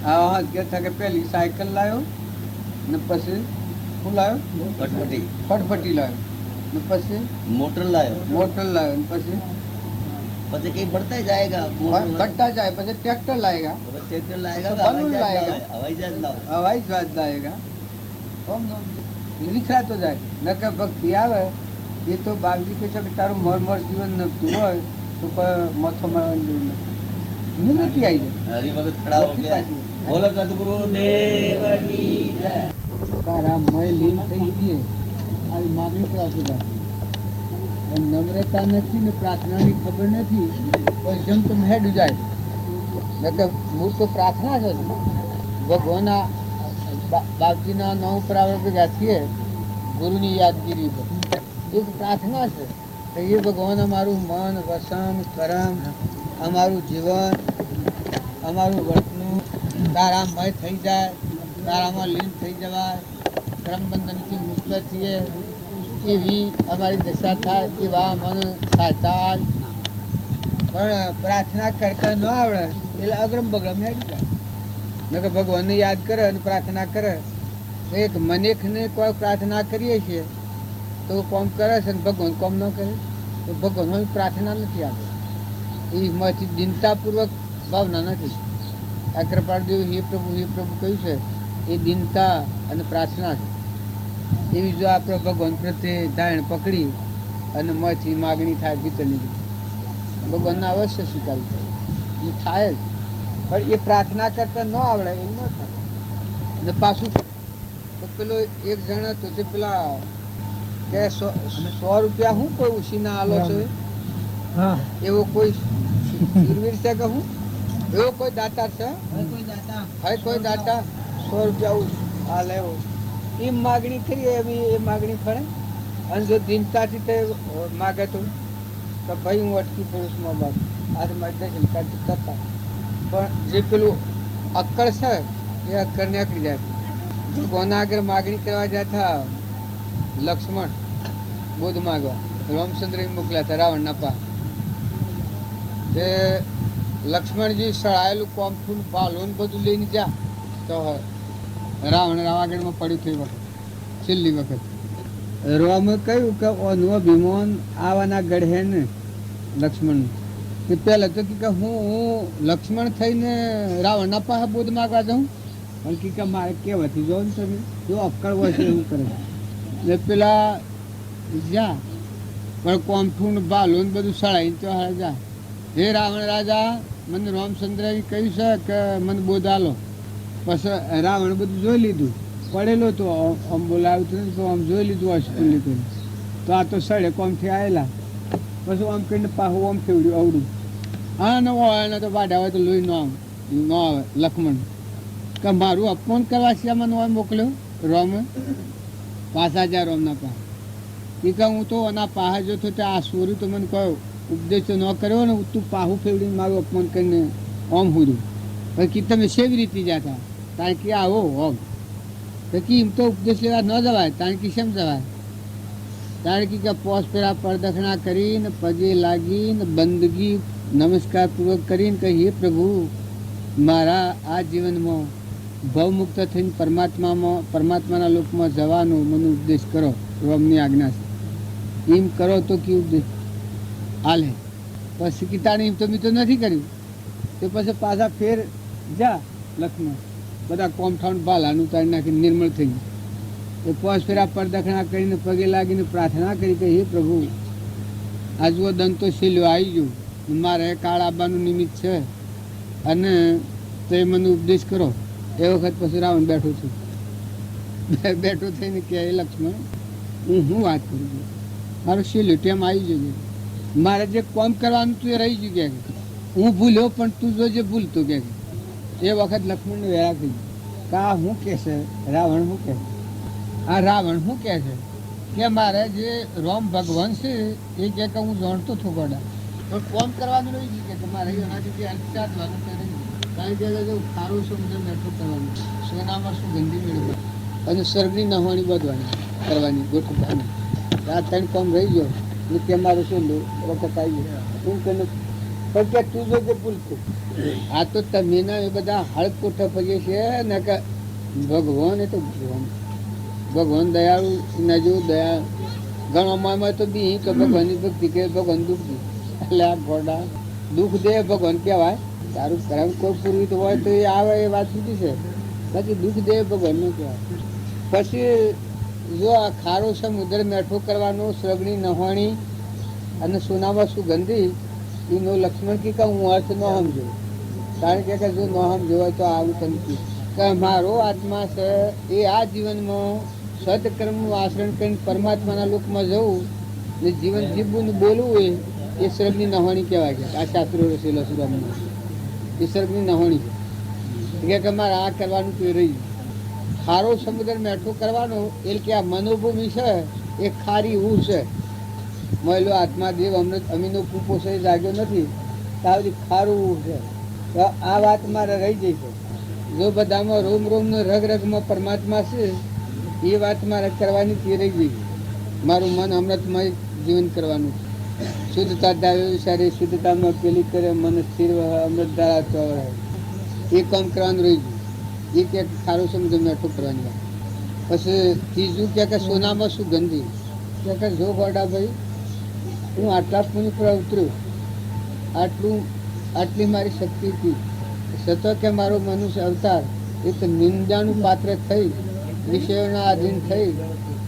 હા કે થાય કે પહેલી સાયકલ લાવ્યો ને પછી શું લાવ્યો ફટફટી લાવ્યો ને પછી मोटर लायो લાવ્યો ને પછી पता कहीं बढ़ता ही जाएगा बढ़ता જાય પછી ટ્રેક્ટર લાવેગા ट्रैक्टर लाएगा बलून लाएगा। हवाई जहाज लाओ હવાઈ જહાજ લાવેગા વિખરાતો જાય નકર ભક્તિ આવે એ તો બાપજી કહે છે કે તારું મર જીવન નતું હોય તો મથો મારવાની જરૂર નથી નિવૃત્તિ આવી જાય हरी भगत खड़ा हो गया बोलो सतगुरु देव की जय તારા મય લીન થઈ ગઈ આવી માગણી પ્રાપ્ત થાય નમ્રતા નથી ને પ્રાર્થનાની ખબર નથી પણ જેમ તેમ હેડ જાય નકર મૂળ તો પ્રાર્થના છે ભગવાનના બાપજીના નવ પ્રાવર ભેગા છીએ ગુરુની યાદગીરી પર એક પ્રાર્થના છે તો એ ભગવાન અમારું મન વસન કરમ અમારું જીવન અમારું વર્તનું તારામય થઈ જાય તારામાં લીન થઈ જવાય ક્રમબંધનથી મુક્ત થઈએ એવી અમારી દશા થાય એવા મન સાચાય પણ પ્રાર્થના કરતા ન આવડે એટલે અગ્રમ બગ્રમ હેડી જાય નકર ભગવાનને યાદ કરે અને પ્રાર્થના કરે એક મનેખને કોઈ પ્રાર્થના કરીએ છીએ તો કોમ કરે છે ને ભગવાન કોમ ન કરે તો ભગવાન પ્રાર્થના નથી આપે એમાંથી દિનતાપૂર્વક ભાવના નથી આ કૃપાળદેવ હે પ્રભુ કહ્યું છે એ દિનતા અને પ્રાર્થના છે એવી જો આપણે ભગવાન પ્રત્યે ધારણ પકડી અને મથી માગણી થાય ભીતરની ભગવાનને અવશ્ય સ્વીકારવું થાય એ થાય જ પણ એ પ્રાર્થના કરતા ન આવડે એ ન થાય ને પાછું તો પેલો એક જણ હતો તે પેલા કે 100 રૂપિયા હું કોઈ ઉછીના આલો છે એવો કોઈ શૂરવીર છે કે હું એવો કોઈ દાતા છે કોઈ દાતા 100 રૂપિયા આ લેવો એમ માગણી કરીએ એવી એ માગણી ફળે અને જો દિનતાથી તે માગે તો ભાઈ હું અટકી પડું મા બાપ આજે મારી દર્શન કાઢી કરતા પણ જે પેલું અક્કડ છે એ અક્કડ નીકળી જાય ભગવાનના આગળ માગણી કરવા જતા લક્ષ્મણ બોધ માગવા રામચંદ્ર મોકલ્યા હતા રાવણના પા તે લક્ષ્મણજી સળાયેલું કોમફૂલ પાલોન બધું લઈને જા તો રાવણ આગળમાં પડ્યું થઈ વખત છેલ્લી વખત રામે કહ્યું કે ઓનો ભીમોન આવાના ગઢે ને લક્ષ્મણ કે પહેલા તો કે હું લક્ષ્મણ થઈને રાવણના પાસે બોધ માગવા જાઉં, પણ કે મારે કેવાથી જાઉં ને તમે જો અક્કડ હોય છે એવું કરે. ને પેલા જા પણ કોમઠું બાલો ને બધું સળાઈને તો હાલ જા. હે રાવણ રાજા, મને રામચંદ્રએ કહ્યું છે કે મને બોધ આલો. પછી રાવણ બધું જોઈ લીધું, પડેલો તો આમ બોલાવ્યું નથી, તો આમ જોઈ લીધું અશ્કુલી કરીને, તો આ તો સળે કોમથી આવેલા. પછી આમ કરીને પાછું આમ ફેવડ્યું અવડું. હા ન હોય તો બાઢા હોય તો લોહી ન આવે લક્ષ્મણ કે મારું અપમાન કરવા છે મને હોય મોકલ્યો રોમે. પાછા જા રોમના પાસે કે હું તો એના પાસે જો તો આ સોરી તો મને કહ્યો ઉપદેશ ન કર્યો ને, તું પાહું ફેવડીને મારું અપમાન કરીને ઓમ હુર્યું. પછી તમે સેવી રીતે જતા કારણ કે આવો ઓમ તો કે એમ તો ઉપદેશ લેવા ન જવાય, કારણ કે શેમ જવાય? કારણ કે પોસ પેલા પરદક્ષિણા કરીને પગે લાગીને બંદગી નમસ્કાર પૂર્વક કરીને કે હે પ્રભુ, મારા આ જીવનમાં ભવમુક્ત થઈને પરમાત્માના લોકમાં જવાનો મને ઉપદેશ કરો રોમની આજ્ઞા છે. એમ કરો તો કે ઉપદેશ હાલે. પછી કીતાને એમ તો મેં તો નથી કર્યું. તે પછી પાછા ફેર જા લક્ષ્મણ બધા કોમઠાણ બાલાનું ઉતારી નાખીને નિર્મળ થઈ ગયું. એ પોસ ફેરા પરદક્ષિણા કરીને પગે લાગીને પ્રાર્થના કરી કે હે પ્રભુ, આજવો દંતો શીલ્યો આવી ગયો, મારે કાળ આવવાનું નિમિત્ત છે અને તે મને ઉપદેશ કરો. એ વખત પછી રાવણ બેઠો છું, બેઠો થઈને કે લક્ષ્મણ હું વાત કરું છું, મારું શીલ્યું ટેમ આવી જશે, મારે જે કોમ કરવાનું તું એ રહી ગયું કે હું ભૂલ્યો પણ તું જો જે ભૂલતો કે. એ વખત લક્ષ્મણને વેરા થઈ કા શું કહે છે રાવણ, શું કહે આ રાવણ શું કહે છે કે મારે જે રામ ભગવાન છે એ કહે કે હું જાણતો છું ગોડા, પણ કોમ કરવાનું રહી ગયું કે મારે એનાથી જે અંતચારવાનું કે નહીં. કારણ કે જો ખારું સમુદ્ર મેઠું કરવાનું, સોનામાં શું ગંદી મેળવવા અને સ્વર્ગની નહાણી બધવાની કરવાની ગોઠવવાની, આ ત્રણ કામ રહી ગયો ને કે મારું શું વખત આવી ગયો હું તને પણ કે તું જો જે ભૂલતું. આ તો તમે એ બધા હળક કોઠા પગે છે ને કે ભગવાન એ તો ભગવાન દયાળુ ના જેવું દયા ઘણોમાં તો બી કે ભગવાનની ભક્તિ કે ભગવાન દુઃખ દે. એટલે આ ઘોડા દુઃખ દે ભગવાન કહેવાય. તારું કર્મ કોઈ પૂર્વિત હોય તો એ આવે એ વાત સુધી છે, બાકી દુઃખ દે ભગવાન નું કહેવાય. પછી જો આ ખારો સમુદ્ર મેઠો કરવાનો, શ્રગણી નહાણી અને સોનામાં સુગંધી એનો લક્ષ્મણ કી હું અર્થ ન સમજો. કારણ કે જો ન સમજો હોય તો આવું સમજ્યું કે મારો આત્મા છે એ આ જીવનમાં સદકર્મનું આચરણ કરીને પરમાત્માના લોકમાં જવું ને જીવન જીવવું ને બોલવું એ શ્રગની નહાણી કહેવાય. કે આ શાસ્ત્રો રચેલો સુરામમાં એ શ્રગની નહાણી છે કે મારે આ કરવાનું તો રહી. ખારો સમુદ્ર મેઠો કરવાનો એટલે કે આ મનોભૂમિ છે એ ખારી હું છે. મહિલો આત્મા દેવ અમૃત અમીનો પૂપો છે જાગ્યો નથી તો ખારું છે. આ વાત મારે રહી જઈ છે. જો બધામાં રોમ રોમ નો રગ રગમાં પરમાત્મા છે એ વાત મારે કરવાની તે રહી ગઈ. મારું મન અમૃતમય જીવન કરવાનું છે. શુદ્ધતા દાવે સારી શુદ્ધતામાં પેલી કરે મન સ્થિર અમૃત ધારા ચોરાય એ કામ કરવાનું રહી ગયું. એ કે ખારું સમુદ્ર મેઠો કરવાની વાત. પછી ત્રીજું કે સોનામાં સુગંધી કે જો ગોડા ભાઈ હું આટલા પુણ્ય પર ઉતર્યો, આટલી મારી શક્તિ હતી છતાં કે મારો મનુષ્ય અવતાર એક નિંદાનું પાત્ર થઈ વિષયોના આધીન થઈ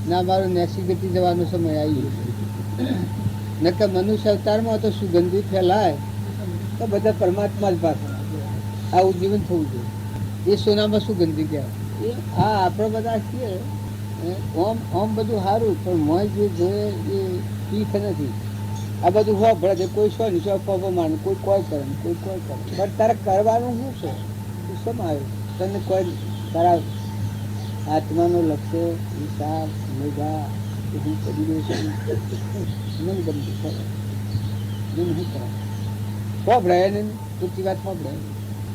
ના મારો નેસી ગતિ જવાનો સમય આવી ગયો. ન કે મનુષ્ય અવતારમાં તો સુગંધી ફેલાય તો બધા પરમાત્મા જ પાસે આવું જીવન થવું જોઈએ. એ સોનામાં સુગંધી કહેવાય. એ હા આપણે બધા છીએ ઓમ બધું સારું પણ મોય જે જોઈએ એ ઠીક નથી. આ બધું હો ભળે છે કોઈ શું નહીં પગો માને કોઈ કરે પણ તારે કરવાનું શું છે તું શેમ આવ્યો? તને કોઈ તારા આત્માનો લક્ષ્ય વિચાર મેઘા હું કરી દઉં છું નહીં ગમતું કરે નહીં કરે હોભળે એને પૂરતી વાત હોભળે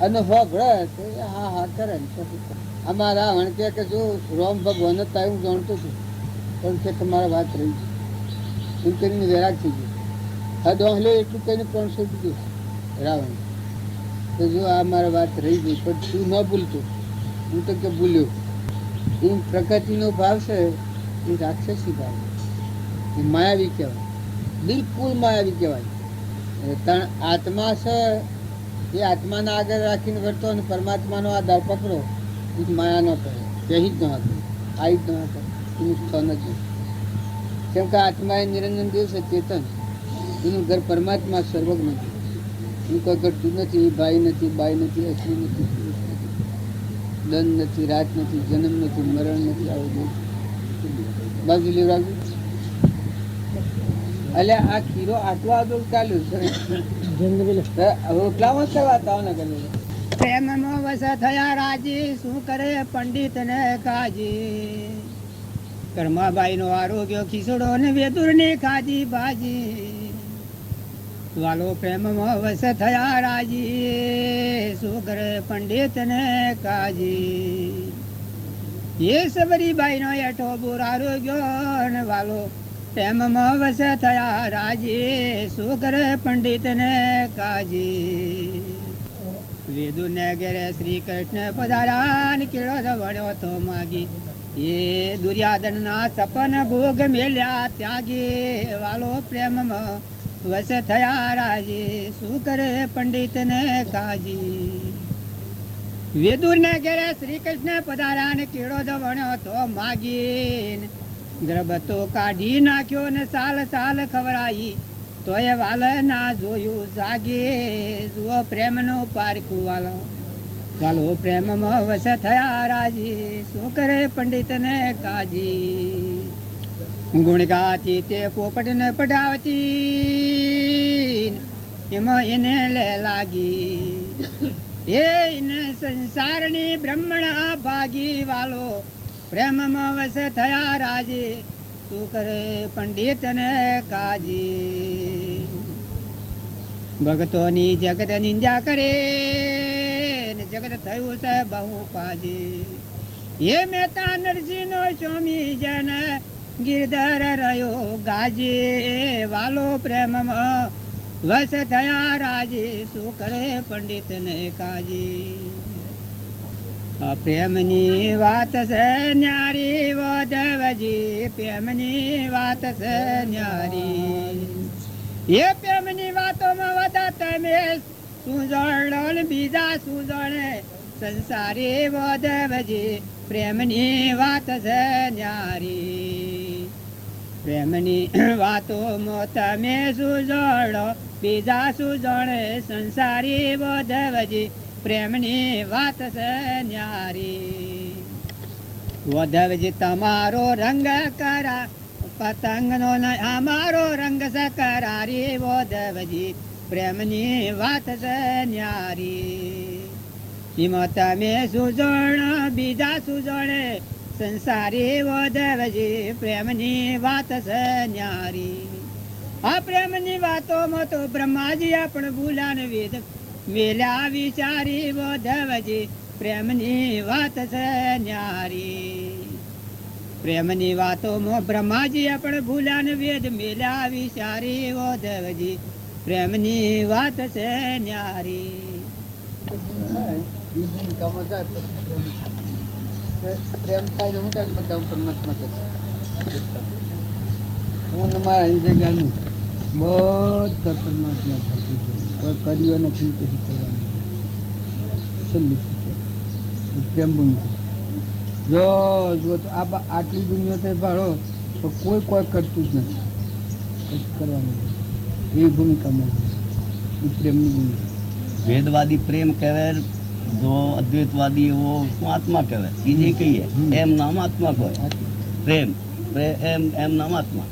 અને હોભળે તો હા હા કરે ને. આમાં રાવણ કે જો રામ ભગવાન હતા હું જાણતો છું પણ કે તમારા વાત રહી છે એમ કરીને વેરાગ થઈ ગયો. હા દોહલે એટલું કહીને 300 દીધું રાવણ તો જો આ મારા વાત રહી ગઈ પણ તું ન ભૂલતો. હું તો કે ભૂલ્યો. એ પ્રકૃતિનો ભાવ છે એ રાક્ષસી ભાવ એ માયાવી કહેવાય, બિલકુલ માયાવી કહેવાય. ત્રણ આત્મા છે એ આત્માને આગળ રાખીને વર્તો અને પરમાત્માનો આધાર પકડો એ માયા ન કરે કહી જ ન હતું આવી જ ન હતું એનું સ્થળ નથી. કેમ કે આત્મા એ નિરંજન દિવસે ચેતન, એનું ઘર પરમાત્મા સર્વજ્ઞ નથી, એનું કોઈ ઘટતું નથી, ભાઈ નથી, બાઈ નથી, અશ્રી નથી, પુરુષ નથી, દંડ નથી, રાત નથી, જન્મ નથી, મરણ નથી. આવું બાજુ લેવડાવ્યું એટલે આ ખીરો આટલો આગળ ચાલ્યું છે. રોટલામાં જ વાતાવરણ કરેલું પ્રેમમાં વસ થયા રાજી, શું કરે પંડિત ને કાજી. કર્માબાઈ નો આરોગ્ય ખીસડો ને વેદુર ની ખાજી ભાજી. વાલો પ્રેમમાં વસ થયા રાજી, શું કરે પંડિત ને કાજી. એ સબરી બાઈ નો એઠો બોર આરોગ્ય ને વાલો પ્રેમમાં વસ થયા રાજી, શું કરે પંડિત ને કાજી. વેદુ ને ઘેરે શ્રી કૃષ્ણ પધારા ને કેળો વળ્યો તો માગી. એ દુર્યાદન ના સપન ભોગ મેલ્યા ત્યાગી, વાલો પ્રેમમાં વસ થયા રાજી, શું કરે પંડિત ને કાજી. વેદુર ને ઘેરે શ્રી કૃષ્ણ પધારા ને કેળો વણ્યો તો માગી. ગર્ભ તો કાઢી નાખ્યો ને સાલ સાલ ખવરાઈ, તો એ વાલ ના જોયું જાગે. જુઓ પ્રેમ નો પારખું વાલો, વાલો પ્રેમમાં વસ થયા રાજી, શું કરે પંડિત ને કાજી. ગુણ ગાતી તે પોપટ ને પઢાવતી, એમાં એને લે લાગી. એને સંસારની બ્રહ્મણા ભાગી, વાલો પ્રેમમાં વસ થયા રાજી, શું કરે પંડિત ને કાજી. ભક્તોની જગત નિંદા કરે ને જગત થયું છે બહુ પાજી. એ મહેતા નરસિંહ નો સ્વામી જન ગિરધર રહ્યો ગાજી, વાલો પ્રેમમાં વસ થયા રાજી, શું કરે પંડિત ને કાજી. પ્રેમની વાત છે ન્યારી વધવજી, પ્રેમની વાત છે ન્યારી. એ પ્રેમની વાતોમાં વધા તમે શું જાણો ને બીજા શું જાણે, સંસારી વધવજી, પ્રેમની વાત છે ન્યારી. પ્રેમની વાતોમાં તમે શું જાણો બીજા શું જાણે, સંસારી વધવજી, પ્રેમની વાત છે ન્યારી. વધવજી તમારો રંગ કરા પતંગ નો અમારો રંગ સકરારી, વધવજી પ્રેમની વાત છે ન્યારી. એમાં તમે સુજણ બીજા સુજણે, સંસારી વધવજી, પ્રેમની વાત છે ન્યારી. આ પ્રેમની વાતોમાં તો બ્રહ્માજી આપણે ભૂલાન વેદ મેલ્યા વિચારી, વધવજી પ્રેમની વાત છે ન્યારી. પ્રેમની વાતોમાં બ્રહ્માજી આપણે ભૂલ્યા ને વેદ મેલ્યા વિચારી, વધવજી પ્રેમની વાત છે ન્યારી. પ્રેમ થાય હું કાંઈ બધા પરમાત્મા કરે. હું મારા અહીં જગ્યાનું બધા પરમાત્મા થતું છે, કોઈ કર્યો નથી કશું કરવાનું. છેલ્લી પ્રેમ બનવું જો જો આટલી દુનિયા તે ભાડો તો કોઈ કરતું જ નથી, કશું કરવાનું એ ભૂમિકામાં એ પ્રેમની ભૂમિકા. વેદવાદી પ્રેમ કહેવાય, જો અદ્વૈતવાદી એવો આત્મા કહેવાય. બીજે કહીએ એમ નામ આત્મા કહેવાય. પ્રેમ એમ એમ नाम आत्मा.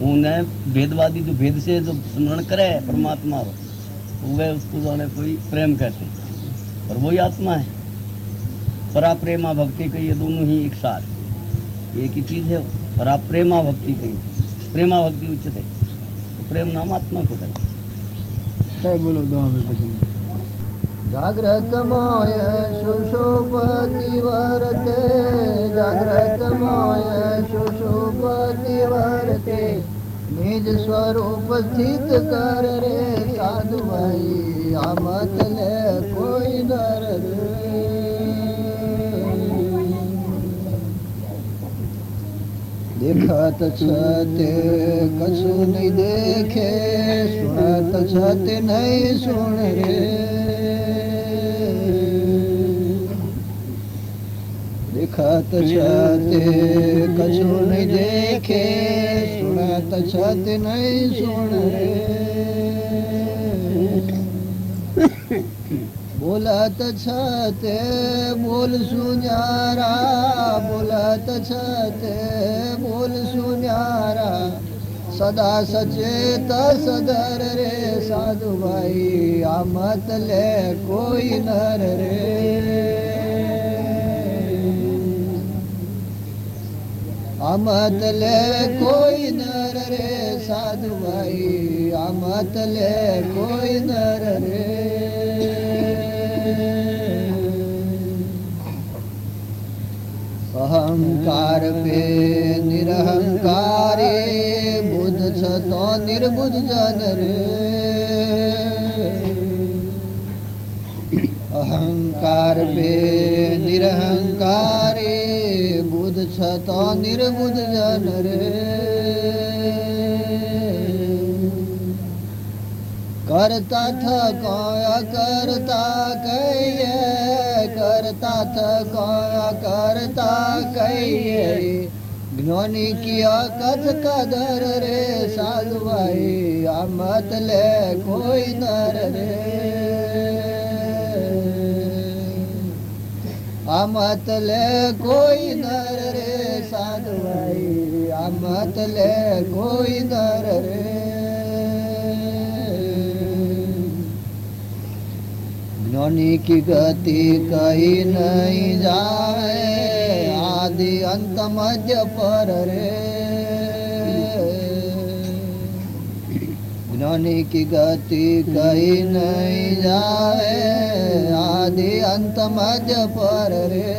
उन्हें भेदवादी जो भेद से जो स्मरण करे परमात्मा तो वह उसको जाने कोई प्रेम कहते हैं, पर वही आत्मा है. परा प्रेमा भक्ति कही, ये दोनों ही एक साथ एक ही चीज है. परा प्रेमा भक्ति कही, प्रेमा भक्ति उचित है, तो प्रेम नाम आत्मा को कहते हैं. बोलो दो जागृत मोय सुशोभति वर्ते, जागृत मोय सुशोभति वर्ते, निज स्वरूप स्थित कर रे साधु भाई, आमत ले कोई डर रे. દેખત છતે કશું નહીં દેખે, સુણત છતે નહીં સુણ રે. દેખત છતે કશું નહીં દેખે, સુણત છતે નહીં સુણ રે. બોલત છતે બોલ સુન્યારા, બોલત છતે બોલ સુન્યારા. સદા સચેત સદર રે સાધુભાઈ, આ મત લે કોઈ નર રે. આ મત લે કોઈ નર રે સાધુભાઈ, આ મત લે કોઈ નર રે. અહંકાર પે નિરહંકારે, બુદ્ધ છતો નિર્બુદ્ધ જન રે. અહંકાર પે નિરહંકારે, બુદ્ધ છતો નિર્બુદ્ધ જન રે. કરતા થકો કરતા કહીએ, કરતા થકો કરતા કહીએ. જ્ઞાની કિયા કથ કદર રે સાધુભાઈ, આ મત લે કોઈ નર રે. આ મત લે કોઈ નર રે સાધુભાઈ, આ મત લે કોઈ નર રે. ज्ञानी की गति कहीं नहीं जाए, आदि अंत मध्य पर रे. ज्ञानी की गति कहीं नहीं जाए, आदि अंत मध्य पर रे.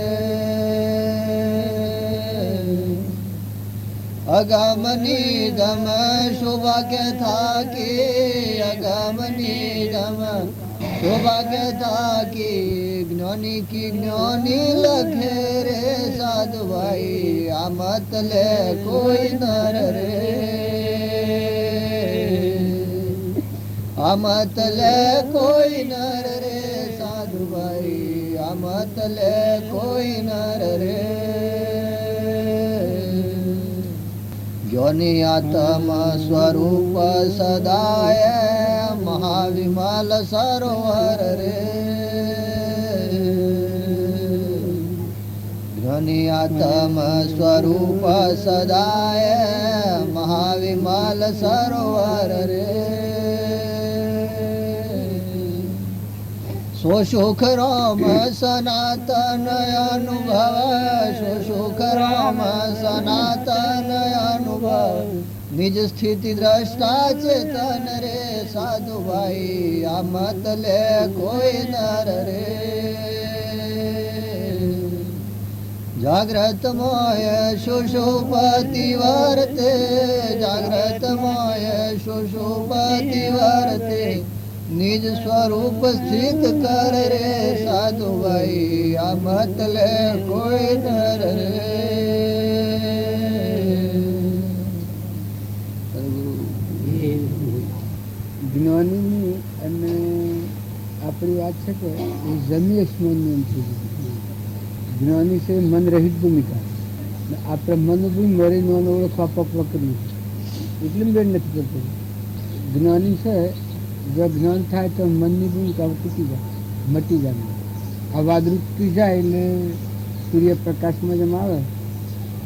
अगमनी दम सौभाग्य था कि, अगमनी दम सौभाग्य था कि. ज्ञानी की ज्ञानी लखे रे साधुभाई, आ मत ले कोई नर रे. आ मत ले कोई नर रे साधुभाई, आ मत ले कोई नर रे. ज्ञानी आत्मा स्वरूप सदाय, महाविमल सरोवर रे. ज्ञानी आत्मा स्वरूप सदाय, महाविमल सरोवर रे. सो सुख राम सनातन अनुभव, सो सुख राम सनातन अनुभव. निज स्थिति दृष्टा चेतन रे साधुभाई, आ मत ले कोई नर रे. जागृत मोय सुषुपति वर्ते, जागृत मोय सुषुपति वर्ते. निज स्वरूप स्थित कर रे साधुभाई, आ मत ले कोई नर रे. જ્ઞાનીની અને આપણી વાત છે કે એ જમીય સ્મરણ છે. જ્ઞાની છે મન રહિત ભૂમિકા, આપણે મન બી મરી નોન ઓળખવા પકવા કરીએ એટલે મેળ નથી કરતો. જ્ઞાની છે જો જ્ઞાન થાય તો મનની ભૂમિકા તૂટી જાય, મટી જાય. આ વાદળું તૂટી જાય એટલે સૂર્યપ્રકાશમાં જેમ આવે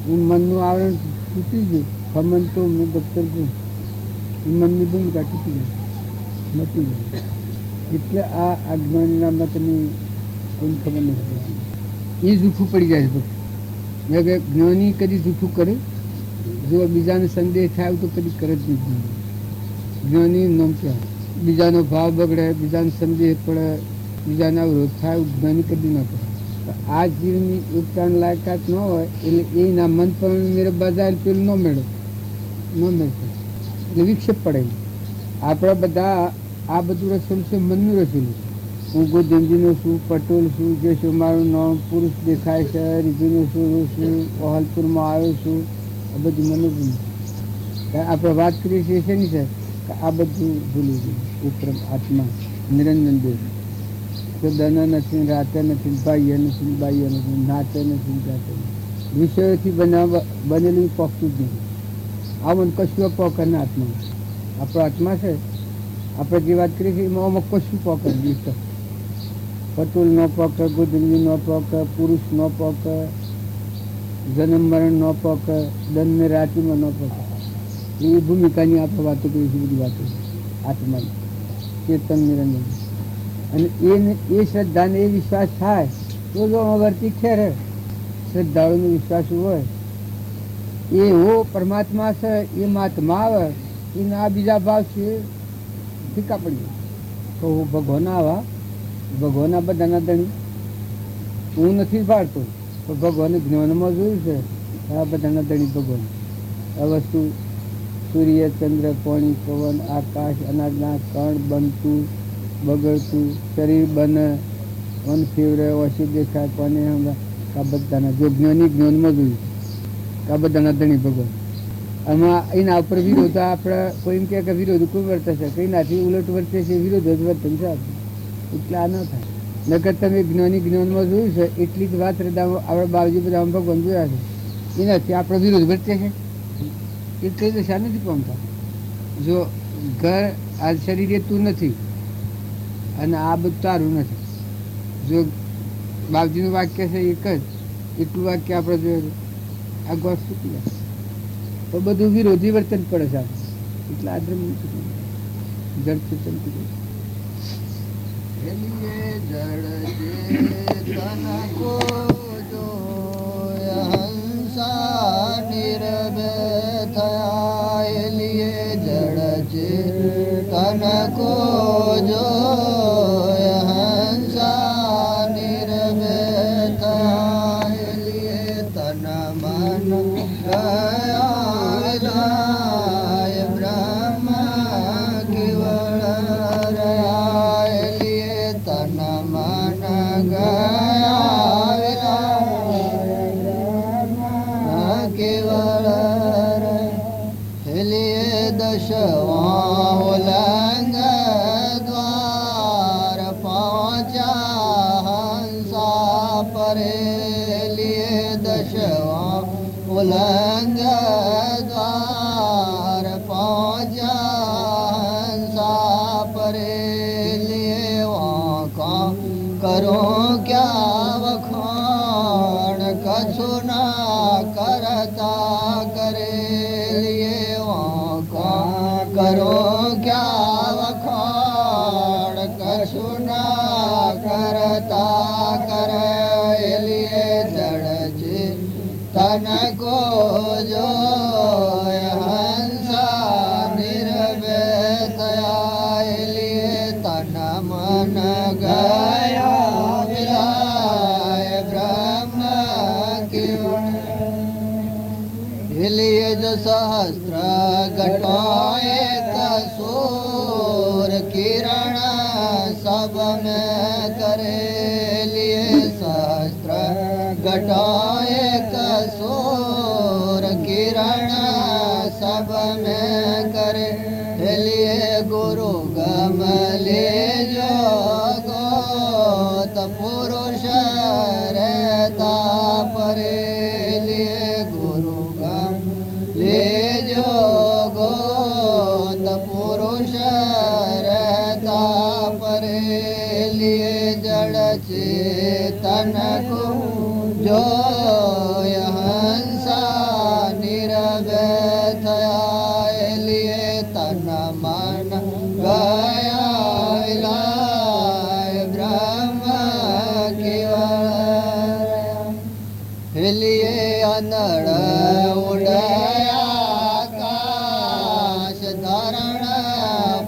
એ મનનું આવરણ તૂટી ગયું. ખમન તો મેં દફતર ગયું, એ મનની ભૂમિકા તૂટી જાય, મટી જાય. એટલે આ અજ્ઞાનના મતની કોઈ ખબર નથી પડતી. એ જૂઠું પડી જાય છે. મેં કે જ્ઞાની કદી જૂઠું કરે, જો બીજાને સંદેહ થાય તો કદી કરે જ નહીં. જ્ઞાની નામ કહેવાય. બીજાનો ભાવ બગડે, બીજાને સંદેહ પડે, બીજાના વિરોધ થાય, જ્ઞાની કદી ન કરે. આ જીવની ઉપચાર લાયકાત ન હોય એટલે એના મન પણ મેરે બજાર પેલું ન મેળવે, ન મેળવે એટલે વિક્ષેપ પડે. આપણા બધા આ બધું રસોલ છે, મનનું રસોલ. હું ગોધનજીનો છું, પટોલ છું, જે છું મારું નામ પુરુષ દેખાય છે, રીજુનો છું, ઓહલપુરમાં આવ્યો છું, આ બધું મનોભૂમિકા. કારણ આપણે વાત કરીએ છીએ શેની છે કે આ બધું ભૂલી ગયું. ઉપરમ આત્મા નિરંજન દેવ તો દન નથી, રાતે નથી, બાહ્ય નથી, બાહ્ય નથી, નાતે નથી, જાતે નથી. વિષયોથી બનેલું પોકતું જ નથી. આ મને કશું પોકર ના આત્મા. આપણો આત્મા છે, આપણે જે વાત કરીએ છીએ એમાં અમુક કશું પોકર વિષય. પટુલ ન પોકે, ગુદલી ન પોકે, પુરુષ ન પોકે, જન્મ મરણ ન પોકે, દન રાતિમાં ન પોકે. એ ભૂમિકાની આપણે વાતો કરીએ છીએ, બધી વાતો આત્માની ચેતન નિરંજન. અને એ શ્રદ્ધાને એ વિશ્વાસ થાય તો જો વર્તી ખેરે. શ્રદ્ધાળુનો વિશ્વાસ હોય એવો પરમાત્મા છે, એ મહાત્મા આવે એના બીજા ભાવ છે ફીકા પડી. તો હું ભગવાન આવા, ભગવાનના બધાના ધણી હું નથી પાડતો, પણ ભગવાને જ્ઞાનમાં જોયું છે આ બધાના ધણી ભગવાન. આ વસ્તુ સૂર્ય, ચંદ્ર, પાણી, પવન, આકાશ, અનાજના કણ બનતું બગડતું, શરીર બને, મન ફેવરે, ઓછી દેખાય, કોને આ બધાના જો જ્ઞાની જ્ઞાનમાં જોયું આ બધાના ધણી ભગવાન. આમાં એના ઉપર વિરોધ આપણે કોઈ એમ કે વિરોધ કોઈ વર્તે છે, કઈ નાથી ઉલટ વર્તે છે, વિરોધ જ વર્તન છે. એટલે આ ન થાય. નકર તમે જ્ઞાની જ્ઞાનમાં જોયું છે એટલી જ વાત હૃદયમાં આપણે બાવજી બધા ભગવાન જોયા છે, એનાથી આપણે વિરોધ વર્તે છે એટલે દશા નથી પામતા. જો ઘર આ શરીરે તું નથી અને આ બધું તારું નથી. જો બાપજીનું વાક્ય છે એક જ, એટલું વાક્ય આપણે જોયું આ ગોળ સુકી જાય તો બધું વિરોધી વર્તન પડે છે. એટલે આ ધર્મ જળ ચેતન કીધું. તनको જો હંસા નિર્ભય થાય લીએ તન મન ગયા જાય બ્રહ્મ કેવળ રહ્યા લીએ તન મન ગયા કેવળ લીએ દશવા ઉલંગ દ્વાર પહોંચ્યા હંસા પરે લીએ દશવા ઉલંગ દ્વાર પહોંચ્યા હંસા પરે લીએ વાંકા કરો ક્યાં વખાણ કછું ના કરતા કરે લીએ કરો ક્યાં વખાણ કશું ના કરતા કરે લીએ જડ છે તनको જો હંસા નિર્ભય થયા લીએ તન મન ગયા વિલાય બ્રહ્મ કેવળ લીએ જો સહસ્ત્ર ઘટો એક સૂર કિરણ સબ में करे लिए सहस्त्र घटो एक सूर किरण सब में करे लिए गुरु गम ले जो गोत पुरुष रहता परे लिए गुरु गम ले जो गोत पुरुष रहता परे लिए जड़ चेतन को जो हंसा निरभय थया लिए तन मन गया इलाय ब्रह्म केवल लिए अनड़ उड़या आकाश धरण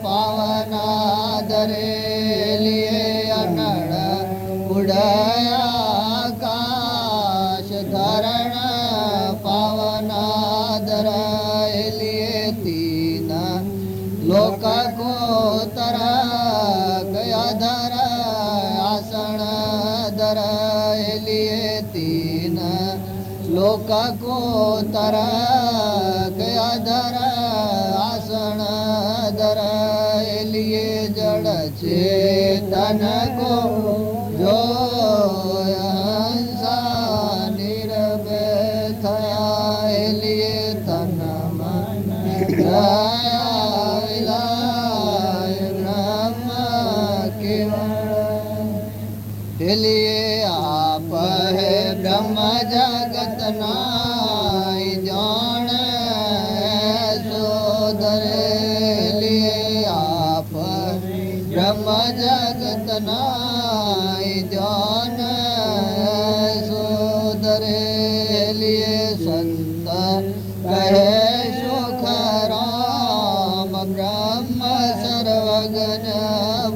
पावना दरे लिए अनड़ उड़या आकाश धरण पावना दरे लिए तीन लोक को तरह गया धर आसन दर लिए तीन लोक को तरक अधर आसन धर लिए जड़ चेतन को जो हंसा निर्भय थया लिए तन मन गया विलय ब्रह्म केवल लिए आप है ब्रह्म जगत नाय जान सोदर लिए आप ब्रह्म जगत नाय जान सोदर लिए संत कहे सुख राम ब्रह्म सर्वगन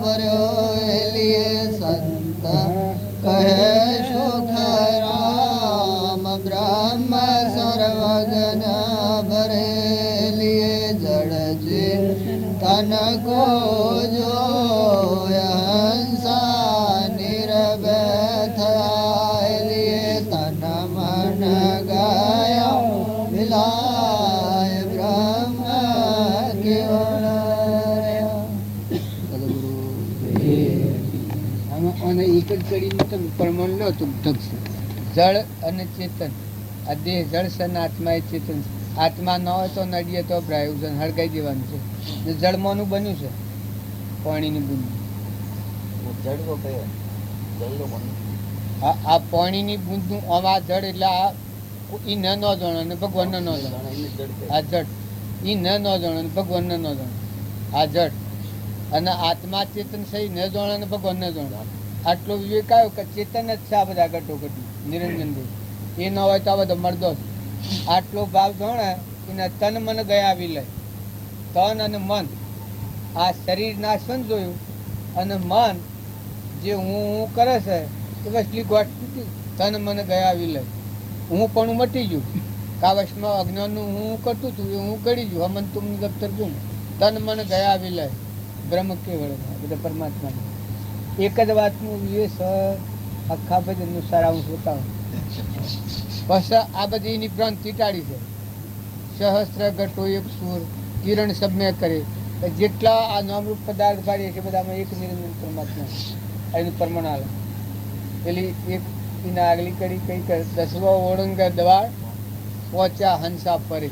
बरो लिए संत कहे सुख राम ब्रह्म सर्वगन भरे लिए जड़ तन को जो हंसा निर्भय लिए तन मन गया विलाय ब्रह्म केवल અને એક જ કડીમાં તમે પ્રમાણ લો તો ઢગશે. જળ અને ચેતન, આ દેહ જળ છે અને આત્મા એ ચેતન છે. આત્મા ન હોય તો નડીએ તો ભરાયું છે, હળગાઈ દેવાનું છે. ને જળમાંનું બન્યું છે પાણીની બુંદ. આ પાણીની બુંદનું આ જળ એટલે આ ઈ ન જાણે અને ભગવાનને ન જાણે. આ જળ ઈ ન જાણે અને ભગવાનને ન જાણે. આ જળ અને આત્મા ચેતન છે ન જાણે અને ભગવાનને જાણે. આટલો વિવેક આવ્યો કે ચેતન જ છે આ બધા ઘટોઘટી નિરંજનભાઈ. એ ન હોય તો આ બધો મરદો જ. આટલો ભાવ જાણે એને તન મન ગયા વિલય. તન અને મન આ શરીર નાશવન જોયું અને મન જે હું કરે છે એ વસલી ગોઠ તન મન ગયા વિલય. હું પણ મટી ગયું. કાવશમાં અજ્ઞાનનું હું કરતું હતું એ હું ગળી ગયું. હમન તુમની દફતર છું. તન મન ગયા વિલય બ્રહ્મ કેવળ બધા પરમાત્મા. એક જ વાતનું વિવેશ આખા ભજનનું સારાંશ બતાવો. પછી આ બધી એની ભ્રાંતિ ટાળી છે. સહસ્ત્ર ઘટો એક સુર કિરણ સબમે કરે. જેટલા આ નામરૂપ પદાર્થ પાડીએ છીએ બધામાં એક નિરંજન પરમાત્મા એનું પરમાણ આવે. પેલી એક એના આગલી કડી કઈ કરે 10વો ઓળંગ દ્વાર પહોંચ્યા હંસા પરે.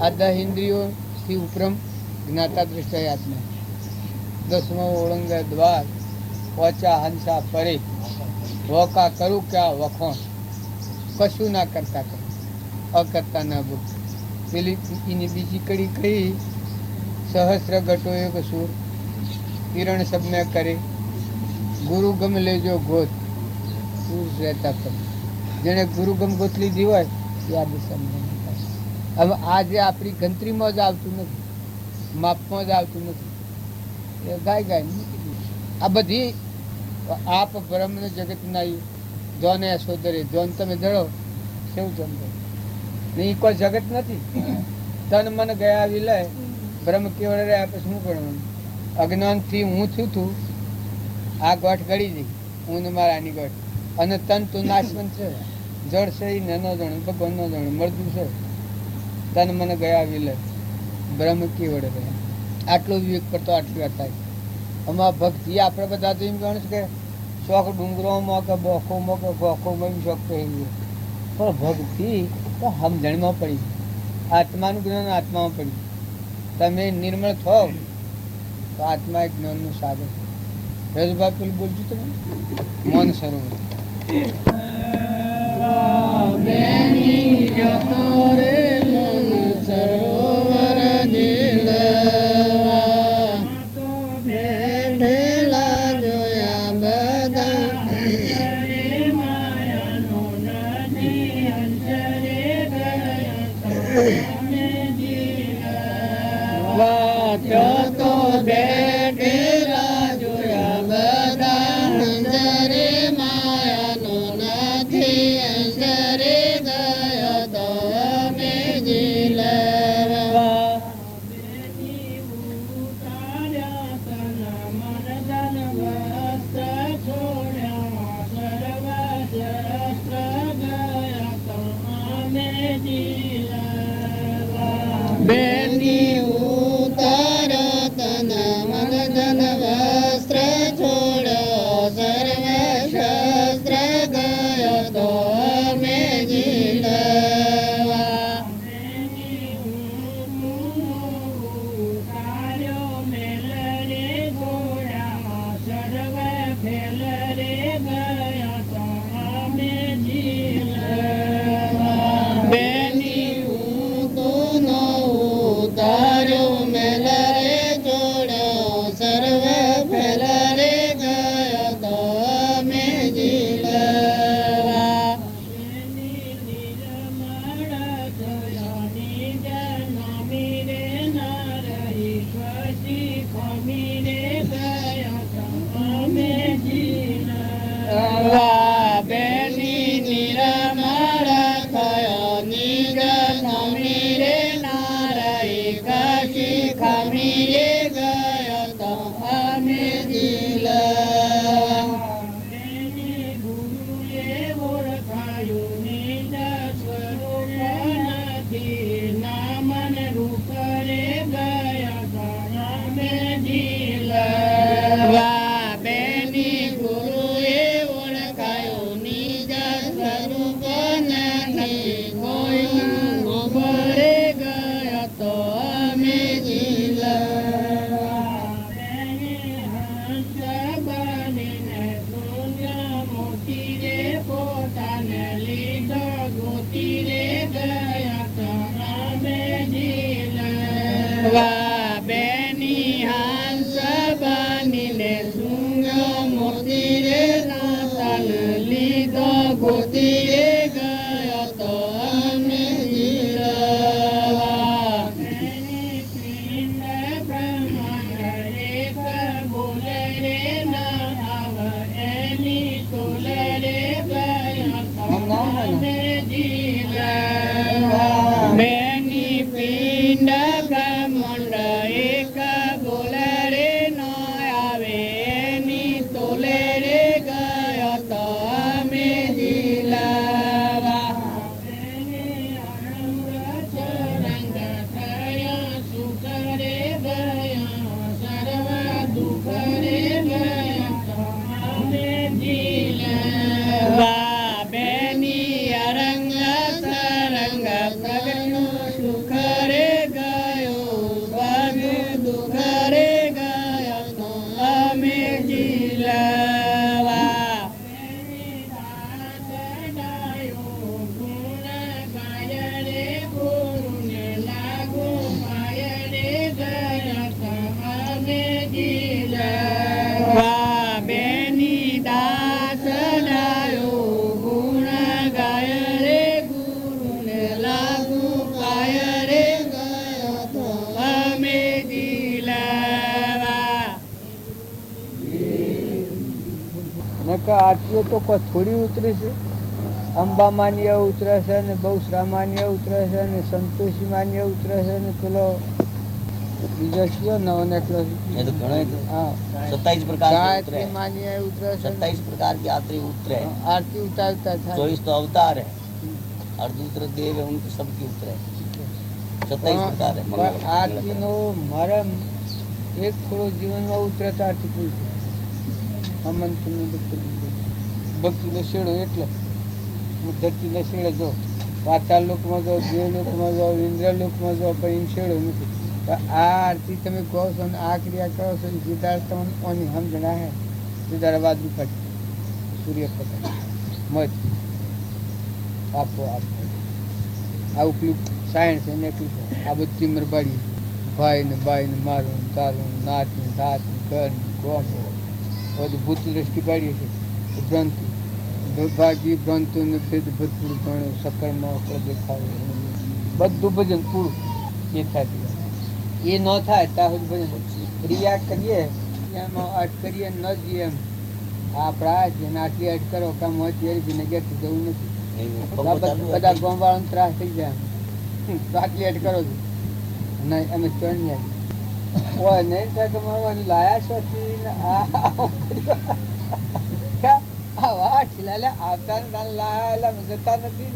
આ 10 ઇન્દ્રિયોથી ઉપરમ જ્ઞાતા દ્રષ્ટિ આત્મા. 10મો ઓળંગ દ્વાર પહોંચ્યા હંસા પરે. વોકા કરું ક્યાં વખોણ કશું ના કરતા કરે અકર્તા ના ભૂલ. પેલી એની બીજી કડી કઈ સહસ્ત્ર ઘટો એક સુર કિરણ સબને કરે. ગુરુ ગમ લેજો ગોત પુરુષ રહેતા કરે. જેને ગુરુ ગમ ગોત લીધી હોય યાદ સમજ. હવે આ જે આપણી ગંત્રીમાં જ આવતું નથી, માપમાં જ આવતું નથી, એ ગાય ગાય મૂકી દીધું. આ બધી આપ બ્રહ્મ જગત ના જોને સોદરે જોન તમે જડો સેવું જમો ને એ કોઈ જગત નથી. તન મન ગયા વિલય બ્રહ્મ કેવળ રહ્યા પછી શું કરવાનું? અજ્ઞાનથી હું થયું તું આ ગોઠ ગળી જઈ હું ને મારાની ગોઠ. અને તન તું નાશવંત છે, જળ છે એ ન જાણે ભગવાન ન જાણે મળતું છે. તન મન ગયા વિલય બ્રહ્મ કેવળ રહ્યા. આટલો વિવેક પર તો આટલી વાત થાય. આમાં ભક્તિ આપણે બધા તો એમ જાણે છે કે શોખ ડુંગરોમાં કે બોખોમાં કે ગોખોમાં એમ શોખ કહી ગયો. પણ ભક્તિ તો સમજણમાં પડી, આત્માનું જ્ઞાન આત્મામાં પડી. તમે નિર્મળ થાવ તો આત્મા એક જ્ઞાનનું સાધન. રજભાઈ પેલું બોલજો તમે મૌન સરોવર બેની ઉતાર તન મન ધન વસ્ત્ર છોડ સર્વ શસ્ત્ર ગયો તો અમે જીલવા બેની હું તો ઉતાર્યો મેલ રે જોડો સર્વ ફેલ રે ગયો તો અમે જીલવા બેની નિરમળ થયો નિજ સ્વામી રે નારાઈ કાશી ખામી રે ગયો તો અમે જીલવા બેની ગુરુએ ઓળખાયું નિજ સ્વરૂપ નથી કોઈ ગોબરે ગયો તો અમે જીલવા પોતાને લીધો ગોતી રે ગયા તો અમે જીલવા બેની હાંસ બનીને સુંગો મોતી રે નાતન લીધો ગોતી રે ગયો તો અમે જીલવા બોલે રે ના આવ એની તોલે રે ગયો તો અમે જીલવા બેની પિંડ બ્રહ્માંડ એક બોલે રે નો આવે એની તોલે રે ગયો તો અમે જીલવા રંગ થયા સુખ રે ગયા સર્વ દુઃખ રે ગયા તો અમે જીલવા બેની અરંગ સરંગ પ્રગટનું સુખ રે ગયો બધું દુઃખ રે ગયો તો અમે જીલવા ગુણ ગાય રે ગુરુને લાગુ પાય રે ગયા તો અમે જીલવા બેની દાસ ડાયો ગુણ ગાય રે ગુરુને લાગુ પાય રે ગયો તો અમે જીલવા નકા આટલું તો કોઈ થોડી ઉતરી છે. અંબા માન્ય ઉતરે છે ને બહુસરા માન્ય ઉતરે છે ને સંતોષી માન્ય ઉતરે છે ને પેલો બીજો કયો નવો નેકલો ये तो घणे हाँ 27 प्रकार के उतरे ગાયત્રી માન્ય ઉતરે છે 27 प्रकार की यात्री उतरे આરતી ઉતારતા થાય 24 तो अवतार है और दूसरे देव है उनके सबकी उतरे 27 प्रकार है પણ આરતીનો મારા એક થોડો જીવનમાં ઉતરતા આરતી પૂરી અમંતની ભક્તિનો શેડો એટલે હું ધરતીના શેડે જો પાતાળ લોકમાં જાઓ દેવલોકમાં જાઓ ઇન્દ્રલોકમાં જાઓ પણ એમ શેડો નથી. તો આ આરતી તમે કહો છો ને આ ક્રિયા કરો છો સીધા તમને કોની સમજણા હે સીધા વાદુ કાઢ સૂર્ય પ્રકાશ મધ આપો આપો આવું પેલું સાયન્સ એને એટલું આ બધી મરબાડી ભાઈ ને બાઈ ને મારું ને તારું નાચ ને ધાત ને ઘર ને ગોમ બધું ભૂત દ્રષ્ટિ કાઢીએ છીએ ભ્રાંતિ ભાગી ભ્રાંતો ને ભેદ ભરપૂર ગણ્યો સકળમાં દેખાવ બધું ભજન પૂરું એ થાય એ ન થાય ત્યાં સુધી ભજન ક્રિયા કરીએ એમાં અટ કરીએ ન જઈએ એમ આપણા જેને આટલી અટ કરો કામ હોય ને ઘેરથી જવું નથી બધા ગામ વાળાનો ત્રાસ થઈ જાય તો આટલી અટ કરો છો નહીં અમે ચણ જાય ઓય નહીં થાય કે મારવાની લાયા છો આવતા લાયા જતા નથી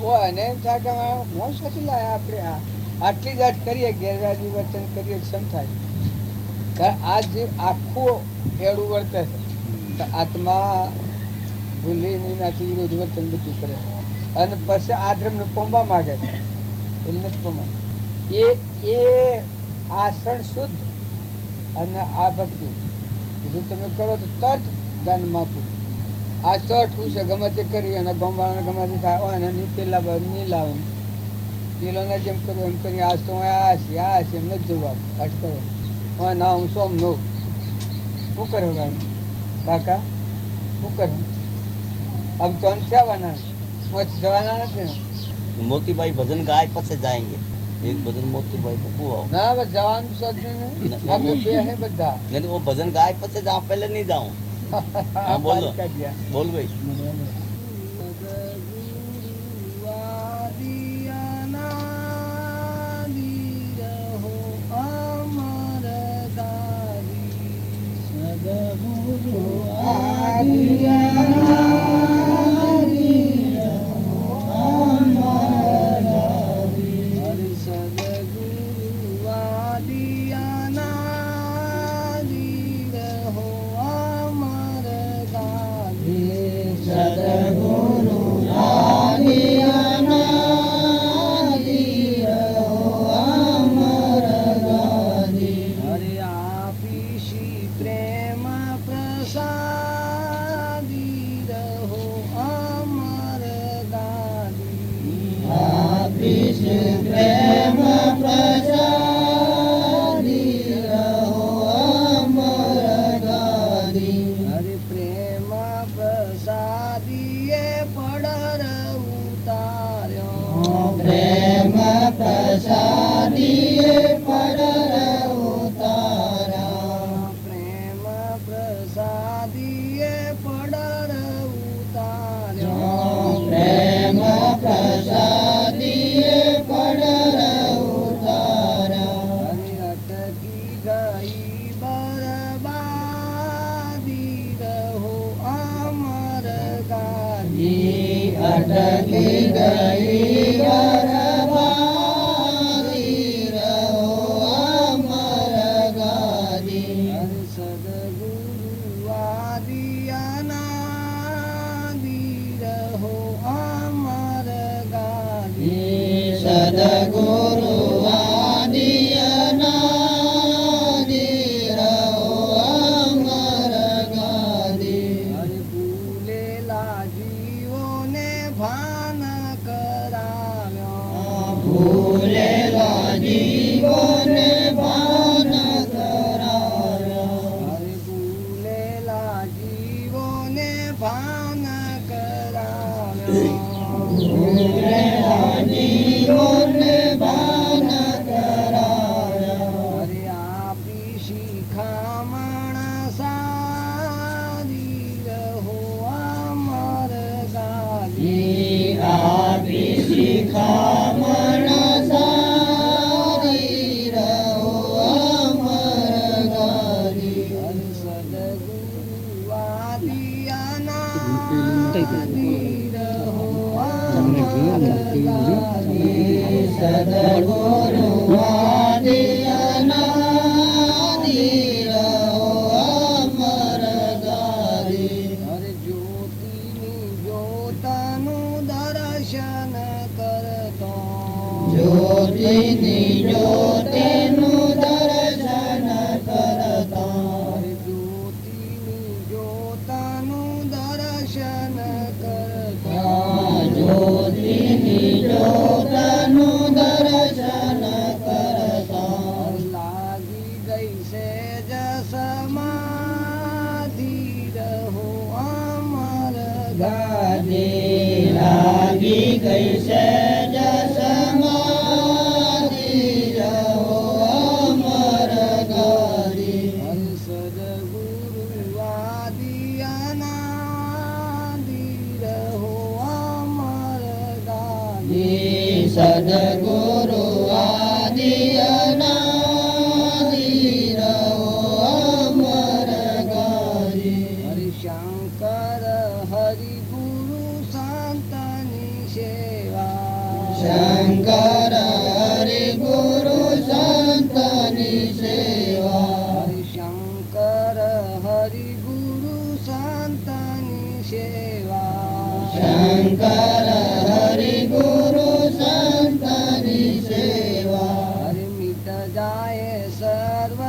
ઓય નહીં થાય કે મોસાથી લાયા આપણે આટલી જ વાત કરીએ, ગેરવ્યાજી વર્તન કરીએ ક્ષમ થાય. આ જે આખું એડું વર્તે છે તો આત્મા ભૂલી નથી વિરોધ વર્તન બધું કરે અને પછી આ ધર્મને પોંબા માગે છે. એને પોંબા એ આસણ શુદ્ધ અને આ ભક્તિ જો તમે કરો તો તરત દાન માપું. આ ચઠું છે ગમે તે કરી અને ગમવાળાને ગમે તે થાય અને નીચેલા નહીં લાવે પેલોને જેમ કર્યું એમ કરી આ તો આ છે એમ નથી જવાબ હટ કરો ના હું સોમ નો શું કર્યો ભાઈ કાકા શું કર્યું अब तो जवाना जवाना નથી मोतीबाई भजन गाय पसे जाएंगे एक भजन मोतीबाई को हुआ ના બસ જવાનું સજ્જન આપણે બે હે બધા नहीं तो वो भजन गाय पसे जा पहले नहीं जाऊं हाँ बोलो बोल भाई શંકર હરિ શંકર હરિ ગુરુ સંતની સેવા હરિ મિટ જાય સર્વ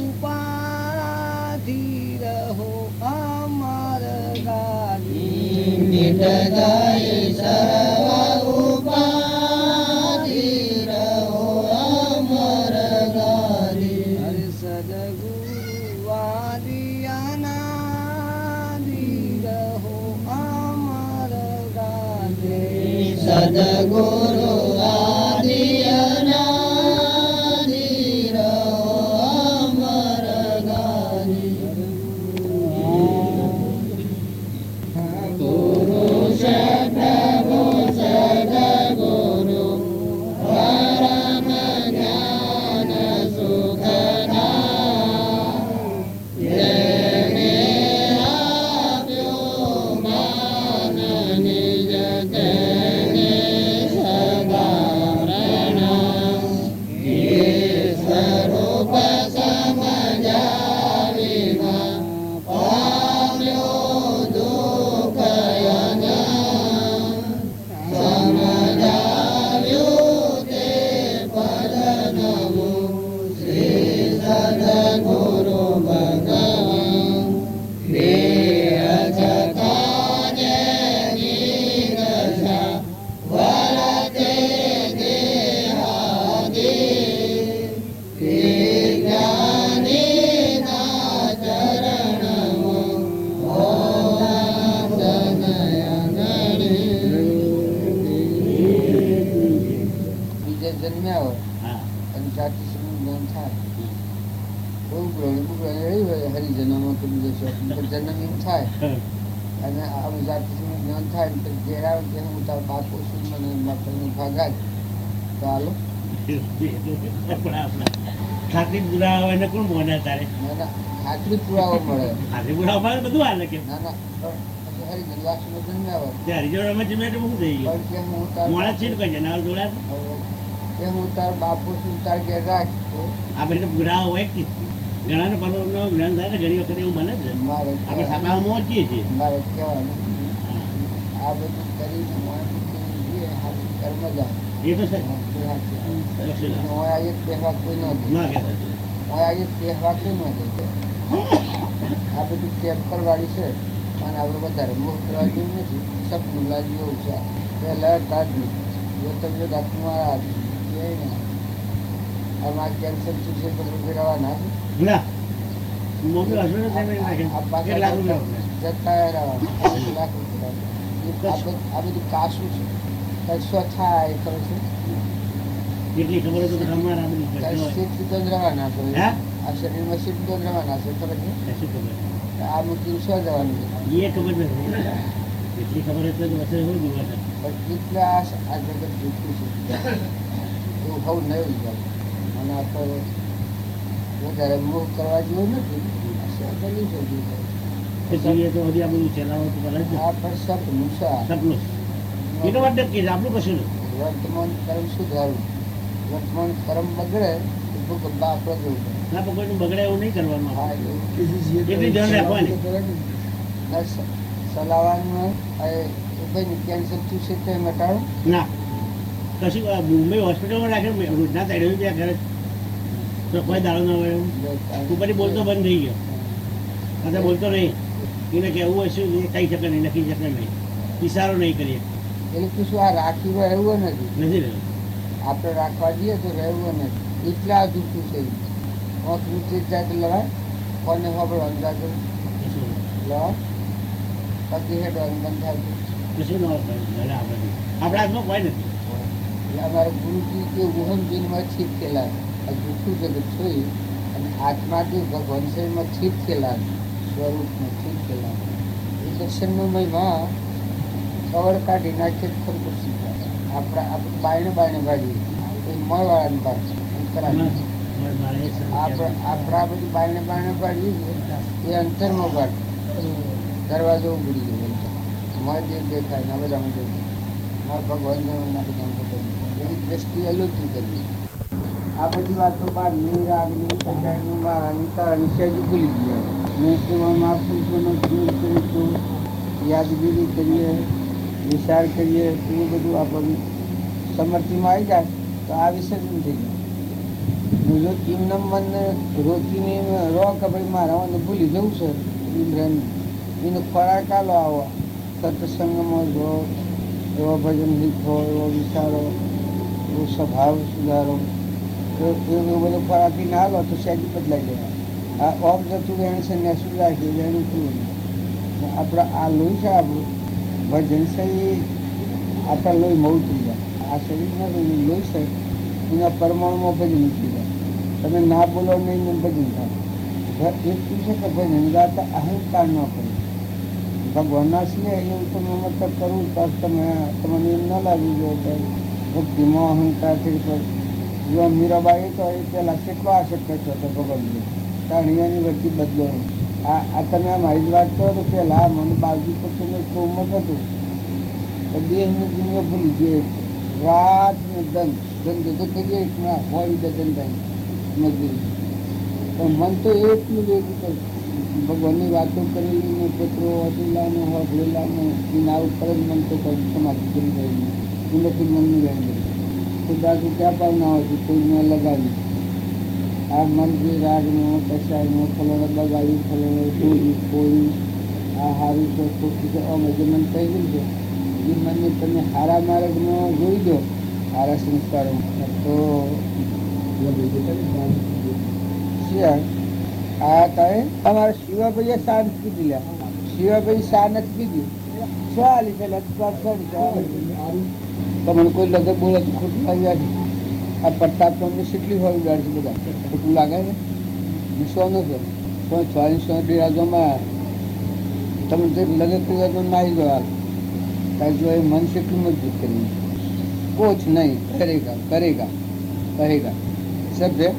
ઉપાધિ રહો અમર ગાદી મિટ જાય સર્વ ઉપાધિ રહો અમર ગાદી હરિ સદગુરુ આદિ અનાદિ રહો અમર ગાદી સદગુરુ આદિ અનાદિ રહો અમર ગાદી પુરુષ પ્રભુ સદગુરુ પરમ જ્ઞાન સુખના જેને આપ્યો માન નિજ તેને સદા પ્રણામ એ સ્વરૂપ સમજાવીમાં પામ્યો દુઃખ અનામ સમજાવ્યું તે પદ નમું શ્રી સદગુરુ ભગવાન દેહ જતાને નિરસા વરતે દેહાદિ તે જ્ઞાનીના ચરણમાં બીજે જન્મ્યા હોય અને જાતિ સમૂહ જ્ઞાન થાય હરિજનોમાં કે બીજો જન્મ એમ થાય અને આમ જાતિ સમૂહ જ્ઞાન થાય ને પછી ઘેર આવે કે હું તાર બાપુ છું મને બાપાનું ભાગા જ તો હાલો ખાતરી પુરાવા હોય ને કોણ બોને તારે ના ના ખાતરી પુરાવો મળે ખાતરી પુરાવા મળે બધું હાલે કે ના ના પણ પછી હરિજન વાસુનો જન્મ્યા હોય ત્યારે હરિજનોમાં જમે એટલે મૂકી થઈ ગયું પણ કે હું તાર મોડા છે ને કઈ જનાવર જોડા કે હું તાર બાપુ છું તાર ઘેર રાખ તો આ બધા પુરાવા હોય કે ઘણા પર્વનો જ્ઞાન થાય ને ઘણી વખત એવું બને જ ને મારે આપણે સાકામાં પહોંચીએ છીએ મારે કહેવાનું આ બધું કરીને માણસ કર્મ જાય એ તો છે એક તહેવાર કોઈ ન ના કે એક તહેવાર કોઈ ન આ બધું ટેમ્પર વાળી છે અને આપણે વધારે મોહ કરવા જેવું નથી સપનું લાગ્યું એવું છે પહેલાં કાઢવું જો તમે તમારા આમાં કેન્સર શું છે બધું ફેરવવાના ના મોકલો હસવે ને તમે કેટલા રૂપિયા જતા રહેવાના લાખ રૂપિયા આ બધું કાશું છે કશો થાય ખબર છે કેટલી ખબર હોય તો તમારા બધી સીટ તો જ રવાના છે હે આ શરીરમાં સીટ તો જ રવાના છે ખબર છે શું ખબર આ મૂકીને શું જવાનું છે એ ખબર નથી એટલી ખબર હોય તો વચ્ચે શું જોવા પણ એટલે આ જગત જૂઠું છે એવું હોવું નહીં જાય અને આપણે વધારે મોહ કરવા જેવું નથી બની કે જોઈએ તો હજી આ બધું ચલાવો તો ભલે જ આ પણ સપનું છે સપનું એ તો વાત નક્કી છે આપણું કશું નહીં વર્તમાન કર્મ સુધારવું વર્તમાન કર્મ બગડે તો ભૂકંપ આપણે જવું ના પણ કોઈનું બગડે એવું નહીં કરવાનું હા એટલી ધ્યાન રાખવાની ચલાવવાનું ભાઈ કેન્સર થયું છે તે મટાડો ના કશું મુંબઈ હોસ્પિટલમાં રાખે રોજના સાઈડ ત્યાં ઘરે તો કોઈ દાડો ન હોય એવું તું પછી બોલતો બંધ થઈ ગયો અત્યારે બોલતો નહીં એને કહેવું હોય શું એ કહી શકે નહીં લખી શકે નહીં ઇશારો નહીં કરીએ એટલે શું આ રાખી હોય એવું નથી નથી રહ્યું આપણે રાખવા જઈએ તો રહેવું નથી એટલા જૂઠું છે આંખ નીચે જાય તો લવાય કોને ખબરવાનું જાય તો લવાય પછી હેડવાનું બંધ થાય કશું ન ઘરે આપણે આપણા હાથમાં કોઈ નથી એટલે અમારા ગુરુજી કે ઉહમ જીનમાં છીપ ખેલા આ જૂઠું જગત જોઈ અને આત્માથી ભગવાન શરીરમાં છીપ ખેલા સ્વરૂપમાં છીપ ખેલા એ દર્શનનો મહિમા કવર કાઢી નાખીએ ખરખુરશી આપણે બાયણે ભાગીએ એ મળવાળાને ભાગ કરાવીએ આપણા બધી બાયણે ભાગીએ એ અંતરમાં ભાગ દરવાજો ઉગડી ગયો મારે જે દેખાય ના બધામાં જોયું મારા ભગવાન એવી દ્રષ્ટિએ અલોચી કરી આ બધી વાતો બાદ નિરાગની કલ્યાણનું મારાની તારાની સહેજ ભૂલી ગયા મેં એમાં મહાપુરુષોનો જીવ કરીશું યાદગીરી કરીએ વિચાર કરીએ એવું બધું આપણને સમર્થીમાં આવી જાય તો આ વિસર્જન થઈ જાય. જો એમના મનને રોકીને રો કે ભાઈ મારા મને ભૂલી જવું છે ઇન્દ્રને એનો ખોરાક આલો આવો સત્સંગમાં જો એવો ભજન લીખો એવો વિચારો એવો સ્વભાવ સુધારો એવું બધું ખોરાકી ના લો તો સહેજ બદલાઈ જાય. આ ઓફ જતું એને સંન્યાસી રાખી એનું થયું આપણે આ લોહી છે આપણું ભજન છે એ આપણા લોહી મઉ થઈ જાય. આ શરીરના લોહી છે એના પરમાણુમાં ભજન થઈ જાય. તમે ના બોલો નહીં ને ભજન થાય. એટલું છે કે ભજન ગાતા અહંકાર ન કરે. ભગવાનના છીએ એવું તમે મતલબ કરવું તો તમને એમ ન લાગી ગયો કે ભક્તિમાં અહંકાર થઈ પર જો મીરાબાઈ તો એ પહેલાં કેટલો આસક્ત હતો ભગવાનજી કારણ એની વચ્ચે બદલો. આ તમે મારી જ વાત કરો તો પહેલાં મને બાજુ પછી ઉંમર હતું તો દેહની દુનિયા ભૂલી ગઈ. રાત ને ધંધો તો કરીએ હોય દર્શન થાય મજબૂરી પણ મન તો એટલું ભેગું કર્યું ભગવાનની વાતો કરેલી ને પત્રો અતુલાને હોટલેલાને એના ઉપર જ મન તો સમાધિ કરી રહેલી એ નથી મનની રહેલી ખુદા તો ક્યાં પાવના હોય છે કોઈ ન લગાવી આ મનથી રાગનો કસાયનો ફલોનો બગાડ્યું ફલોનો ચોરી ખોરી આ હારું છે ખોટું છે અમે જે મન કહી ગયું છે એ મનને તમે હારા માર્ગમાં જોઈ દો હારા સંસ્કારો તો આ કહે અમારા શિવાભાઈએ શાંત કીધી લે શિવાભાઈ શાંત કીધી ચાલી તમને કોઈ લગે બોલે તો ખોટું લાગ્યા છે. આ પ્રતાપ તમને કેટલી હોય ઉડાડ છે બધા ખોટું લાગે છે સોનો છે સો ડેરાજોમાં તમે જે લગે કર્યા તો નાહી ગયો કારણ જો એ મન કેટલું મજબૂત કરી કોચ નહીં કરેગા કરેગા કહેગા સભ્ય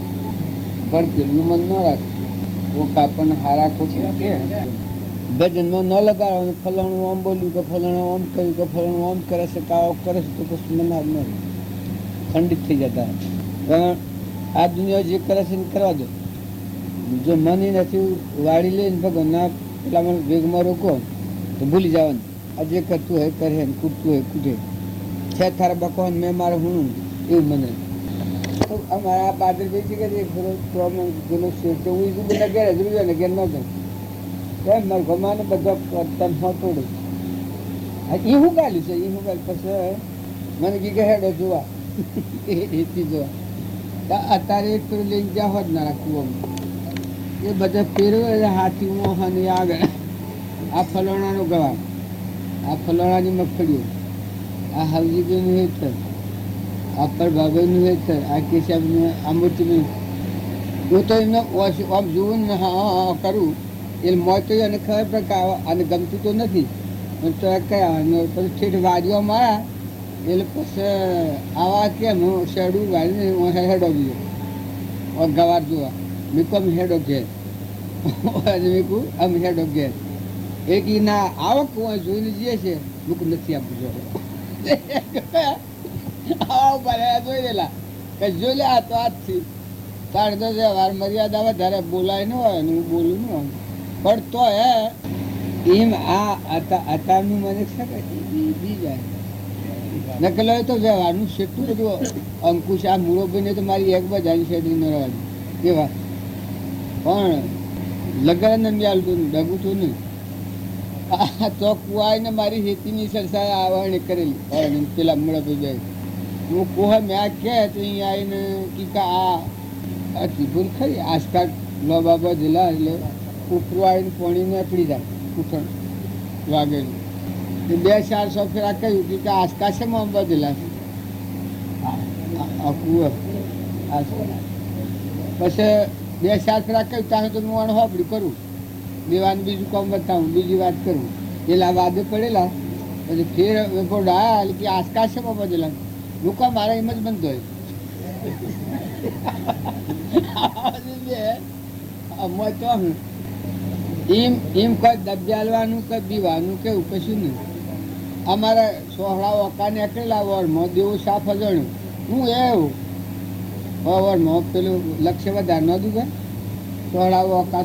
પણ પેલું મન ન રાખે આપણને હારા ખોટું કે ભજનમાં ન લગાડવાનું ફલાણું આમ બોલ્યું કે ફલાણું આમ કહ્યું કે ફલાણું આમ કરે છે કાવો કરે છે તો પછી મન ન ખંડિત થઈ જતા. પણ આ દુનિયા જે કરે છે એને કરવા દો. જો મન નથી વાળી લઈને ભગવાનના પેલામાં વેગમાં રોકો તો ભૂલી જવાનું. આ જે કરતું હોય કરે ને કૂદતું હોય કૂદે છે તારા બકવાન મેં મારે હું એવું મને અમારા પાદર ભાઈ છે કે પ્રોબ્લેમ પેલો છે તો હું બધા ઘેર જ ને ઘેર ન કરું એમ મારે ગમાને બધા તન હોતોડું એ શું ગાલ્યું છે એ શું ગાલ પછી મને કી કે હેડો જોવા એથી જોવા અત્યારે એક પેલું લઈને જ્યાં હોત ના રાખવું એ બધા ફેરવે હાથી મોહન આગળ આ ફલોણાનો ગવાર આ ફલોણાની મગફળીઓ આ હવજીભાઈનું હેઠળ આ પર બાબાનું હેઠળ આ કેશાબનું આંબોતીનું હું તો એમને આમ જોવું ને હા કરું એટલે મોય તો એને ખબર પડે આને ગમતું તો નથી પણ તો કયા પછી ઠેઠ વાડીઓ મારા એટલે પછી આવા કેમ હું શેડું વાળીને હું હેડો ગયો ગવાર જોવા મેં કહું હેડો ઘેર મેં કહું આમ હેડો ઘેર એક ના આવક હું જોઈને જઈએ છે મૂક નથી આપું જો આવ ભલે જોઈ રહેલા કે જોઈ લે આ તો આજથી તારે તો વાર મર્યાદા વધારે બોલાય ન હોય ને હું બોલું ન હોય પણ તો હે એમ આ અત્યારનું મને છે કે બી જાય નકલ હોય તો વ્યવહારનું કેટલું બધું અંકુશ આ મૂળોભાઈને તો મારી એક બજાની શેઠી ન રહેવાની કેવા પણ લગન ને મ્યાલતું ડગું તું નહીં આ તો કુવાઈને મારી હેતીની સરસાએ આવવાની કરેલી પેલા મૂળોભાઈ જાય હું કોહા મેં આ કહે તો અહીંયા આવીને કીકા આ ભૂલ ખરી આસકા લો બાબા જિલ્લા એટલે ઉપરું આવીને પાણીને પડી જાય ઉઠણ વાગેલું 200-400 ફેરા કહ્યું કે આસકા છે મોહમ્મદ જિલ્લા કુવા પછી 2-4 ફેરા કહ્યું ત્યાં તો હું હોપડી કરું દેવાનું બીજું કામ બતાવું બીજી વાત કરું એટલે વાદે પડેલા પછી ફેર વેપોડા કે આસકા છે મોહમ્મદ જિલ્લા હું કામ મારા એમ જ બનતો હોય એમ કોઈ દબજાલવાનું કે દીવાનું કે કશું નહીં. અમારા સોહળા ઓકા નીકળેલા વરમાં દેવું સાફ અજણ્યું હું એવું વરમાં પેલું લક્ષ્ય વધારે ન દુભાઈ સોહળા ઓકા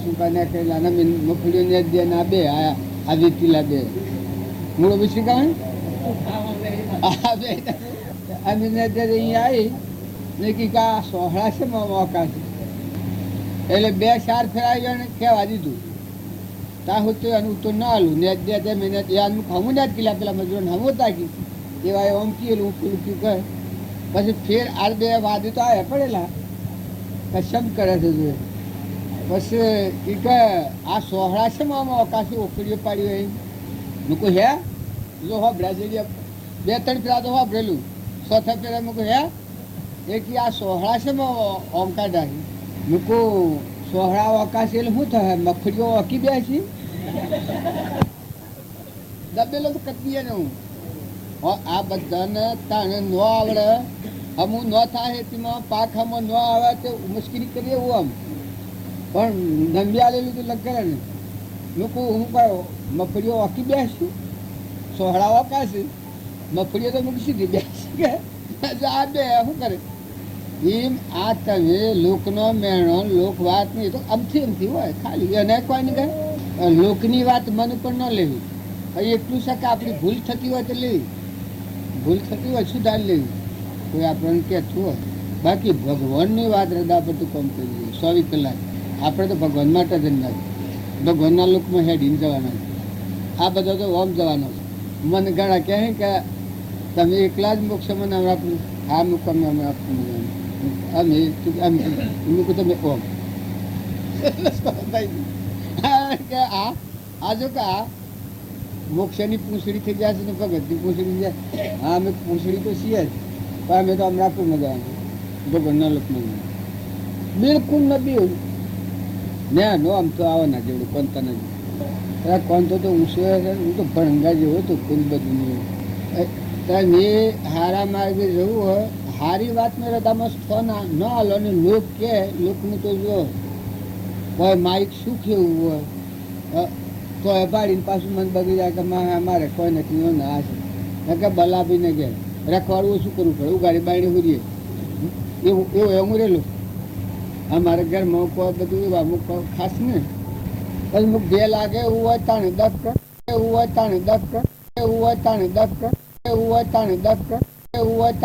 સૂકા નીકળેલા ને મફળીઓ ને દે ના બે આ વીટીલા બે મૂળ વિશે કાંઈ અમે ત્યારે અહીંયા આવી ને કે આ સોહળા છે મોકા છે એટલે 2 4 ફેરાવી ને કહેવા દીધું ત્યાં સુધી એનું ઉત્તર ના આલું ને દે મહિને યાદ હમું ને જ પેલા મજૂરોને હમું તાકી એવા ઓમ કીધું પેલું કયું કહે પછી ફેર આ 2 વાદી તો આવ્યા પડેલા કશમ કરે છે જો પછી કે આ સોહળા છે મામા અકાશી ઓકડીઓ પાડી હોય મૂકો હે જો હોબળ્યા છે 2 3 ફેરા તો હોબળેલું 4થા ફેરા મૂકો હે એ કે આ સોહળા છે ઓમ કાઢા મૂકો સોહળા અકાશ એટલે શું થાય મગફળીઓ અકી બેસી દબેલો તો કતીએ ને હું આ બધાને તાણે ન આવડે હમું ન થાય તેમાં પાક હમો ન આવે તો મુશ્કેલી કરીએ એવું આમ પણ નંબી આલેલું તો લગ ને લોકો હું કહ્યું મગફળીઓ અકી બેસું સોહળા અકાશે મગફળીઓ તો મૂકી સીધી બેસી ગયા આ 2 શું કરે એમ આ તમે લોકનો મેણો લોક વાત નહીં તો અમથી હોય ખાલી એને કોઈ નહીં કહે લોકની વાત મન ઉપર ન લેવી એટલું છે કે આપણી ભૂલ થતી હોય તો લેવી ભૂલ થતી હોય સુધાર લેવી કોઈ આપણને કહેતું હોય બાકી ભગવાનની વાત હૃદય પર તો કામ કરી દઈએ 24 કલાક આપણે તો ભગવાન માટે જ ના ભગવાનના લોકમાં હેડીને જવાના આ બધા તો ઓમ જવાનો છે મને ઘણા કહે કે તમે એકલા જ મોક્ષ મને આપ્યું આ મુકામ અમે આપવું અમે મૂકું તમે ઓમ કે આ જો કે આ મોક્ષની પૂંછડી થઈ જાય છે ને ભગતની પૂંછડી જાય હા અમે પૂંછડી તો છીએ જ પણ અમે તો અમરાપુરમાં જવાનું ભગવાનના લોકમાં બિલકુલ નથી ના નો આમ તો આવવાના જેવડું કોનતા નથી કોનતો તો ઊંચો છે હું તો ભણંગા જેવો તો કોઈ બધું નહીં તમે હારા માર્ગે જવું હોય હારી વાત મેં હૃદયમાં સ્થો ન હાલો ને લોક કે લોકનું તો જો હોય માઇક શું કેવું હોય તો એ પાડીને પાછું મન બગડી જાય કે મારે કોઈ નથી ના છે કે બલાબીને કે રખવાડવું શું કરવું પડે ઉગાડી બાયડી ઉરીએ એવું એવું રહેલું અમારે ઘરમાં કોઈ બધું એવા અમુક ખાસ ને પછી અમુક 2 લાગે એવું હોય તાણે 10 કર એવું હોય તાણે 10 કર એવું હોય તાણે 10 કર એવું હોય તાણે 10 કર એવું હોય તાણે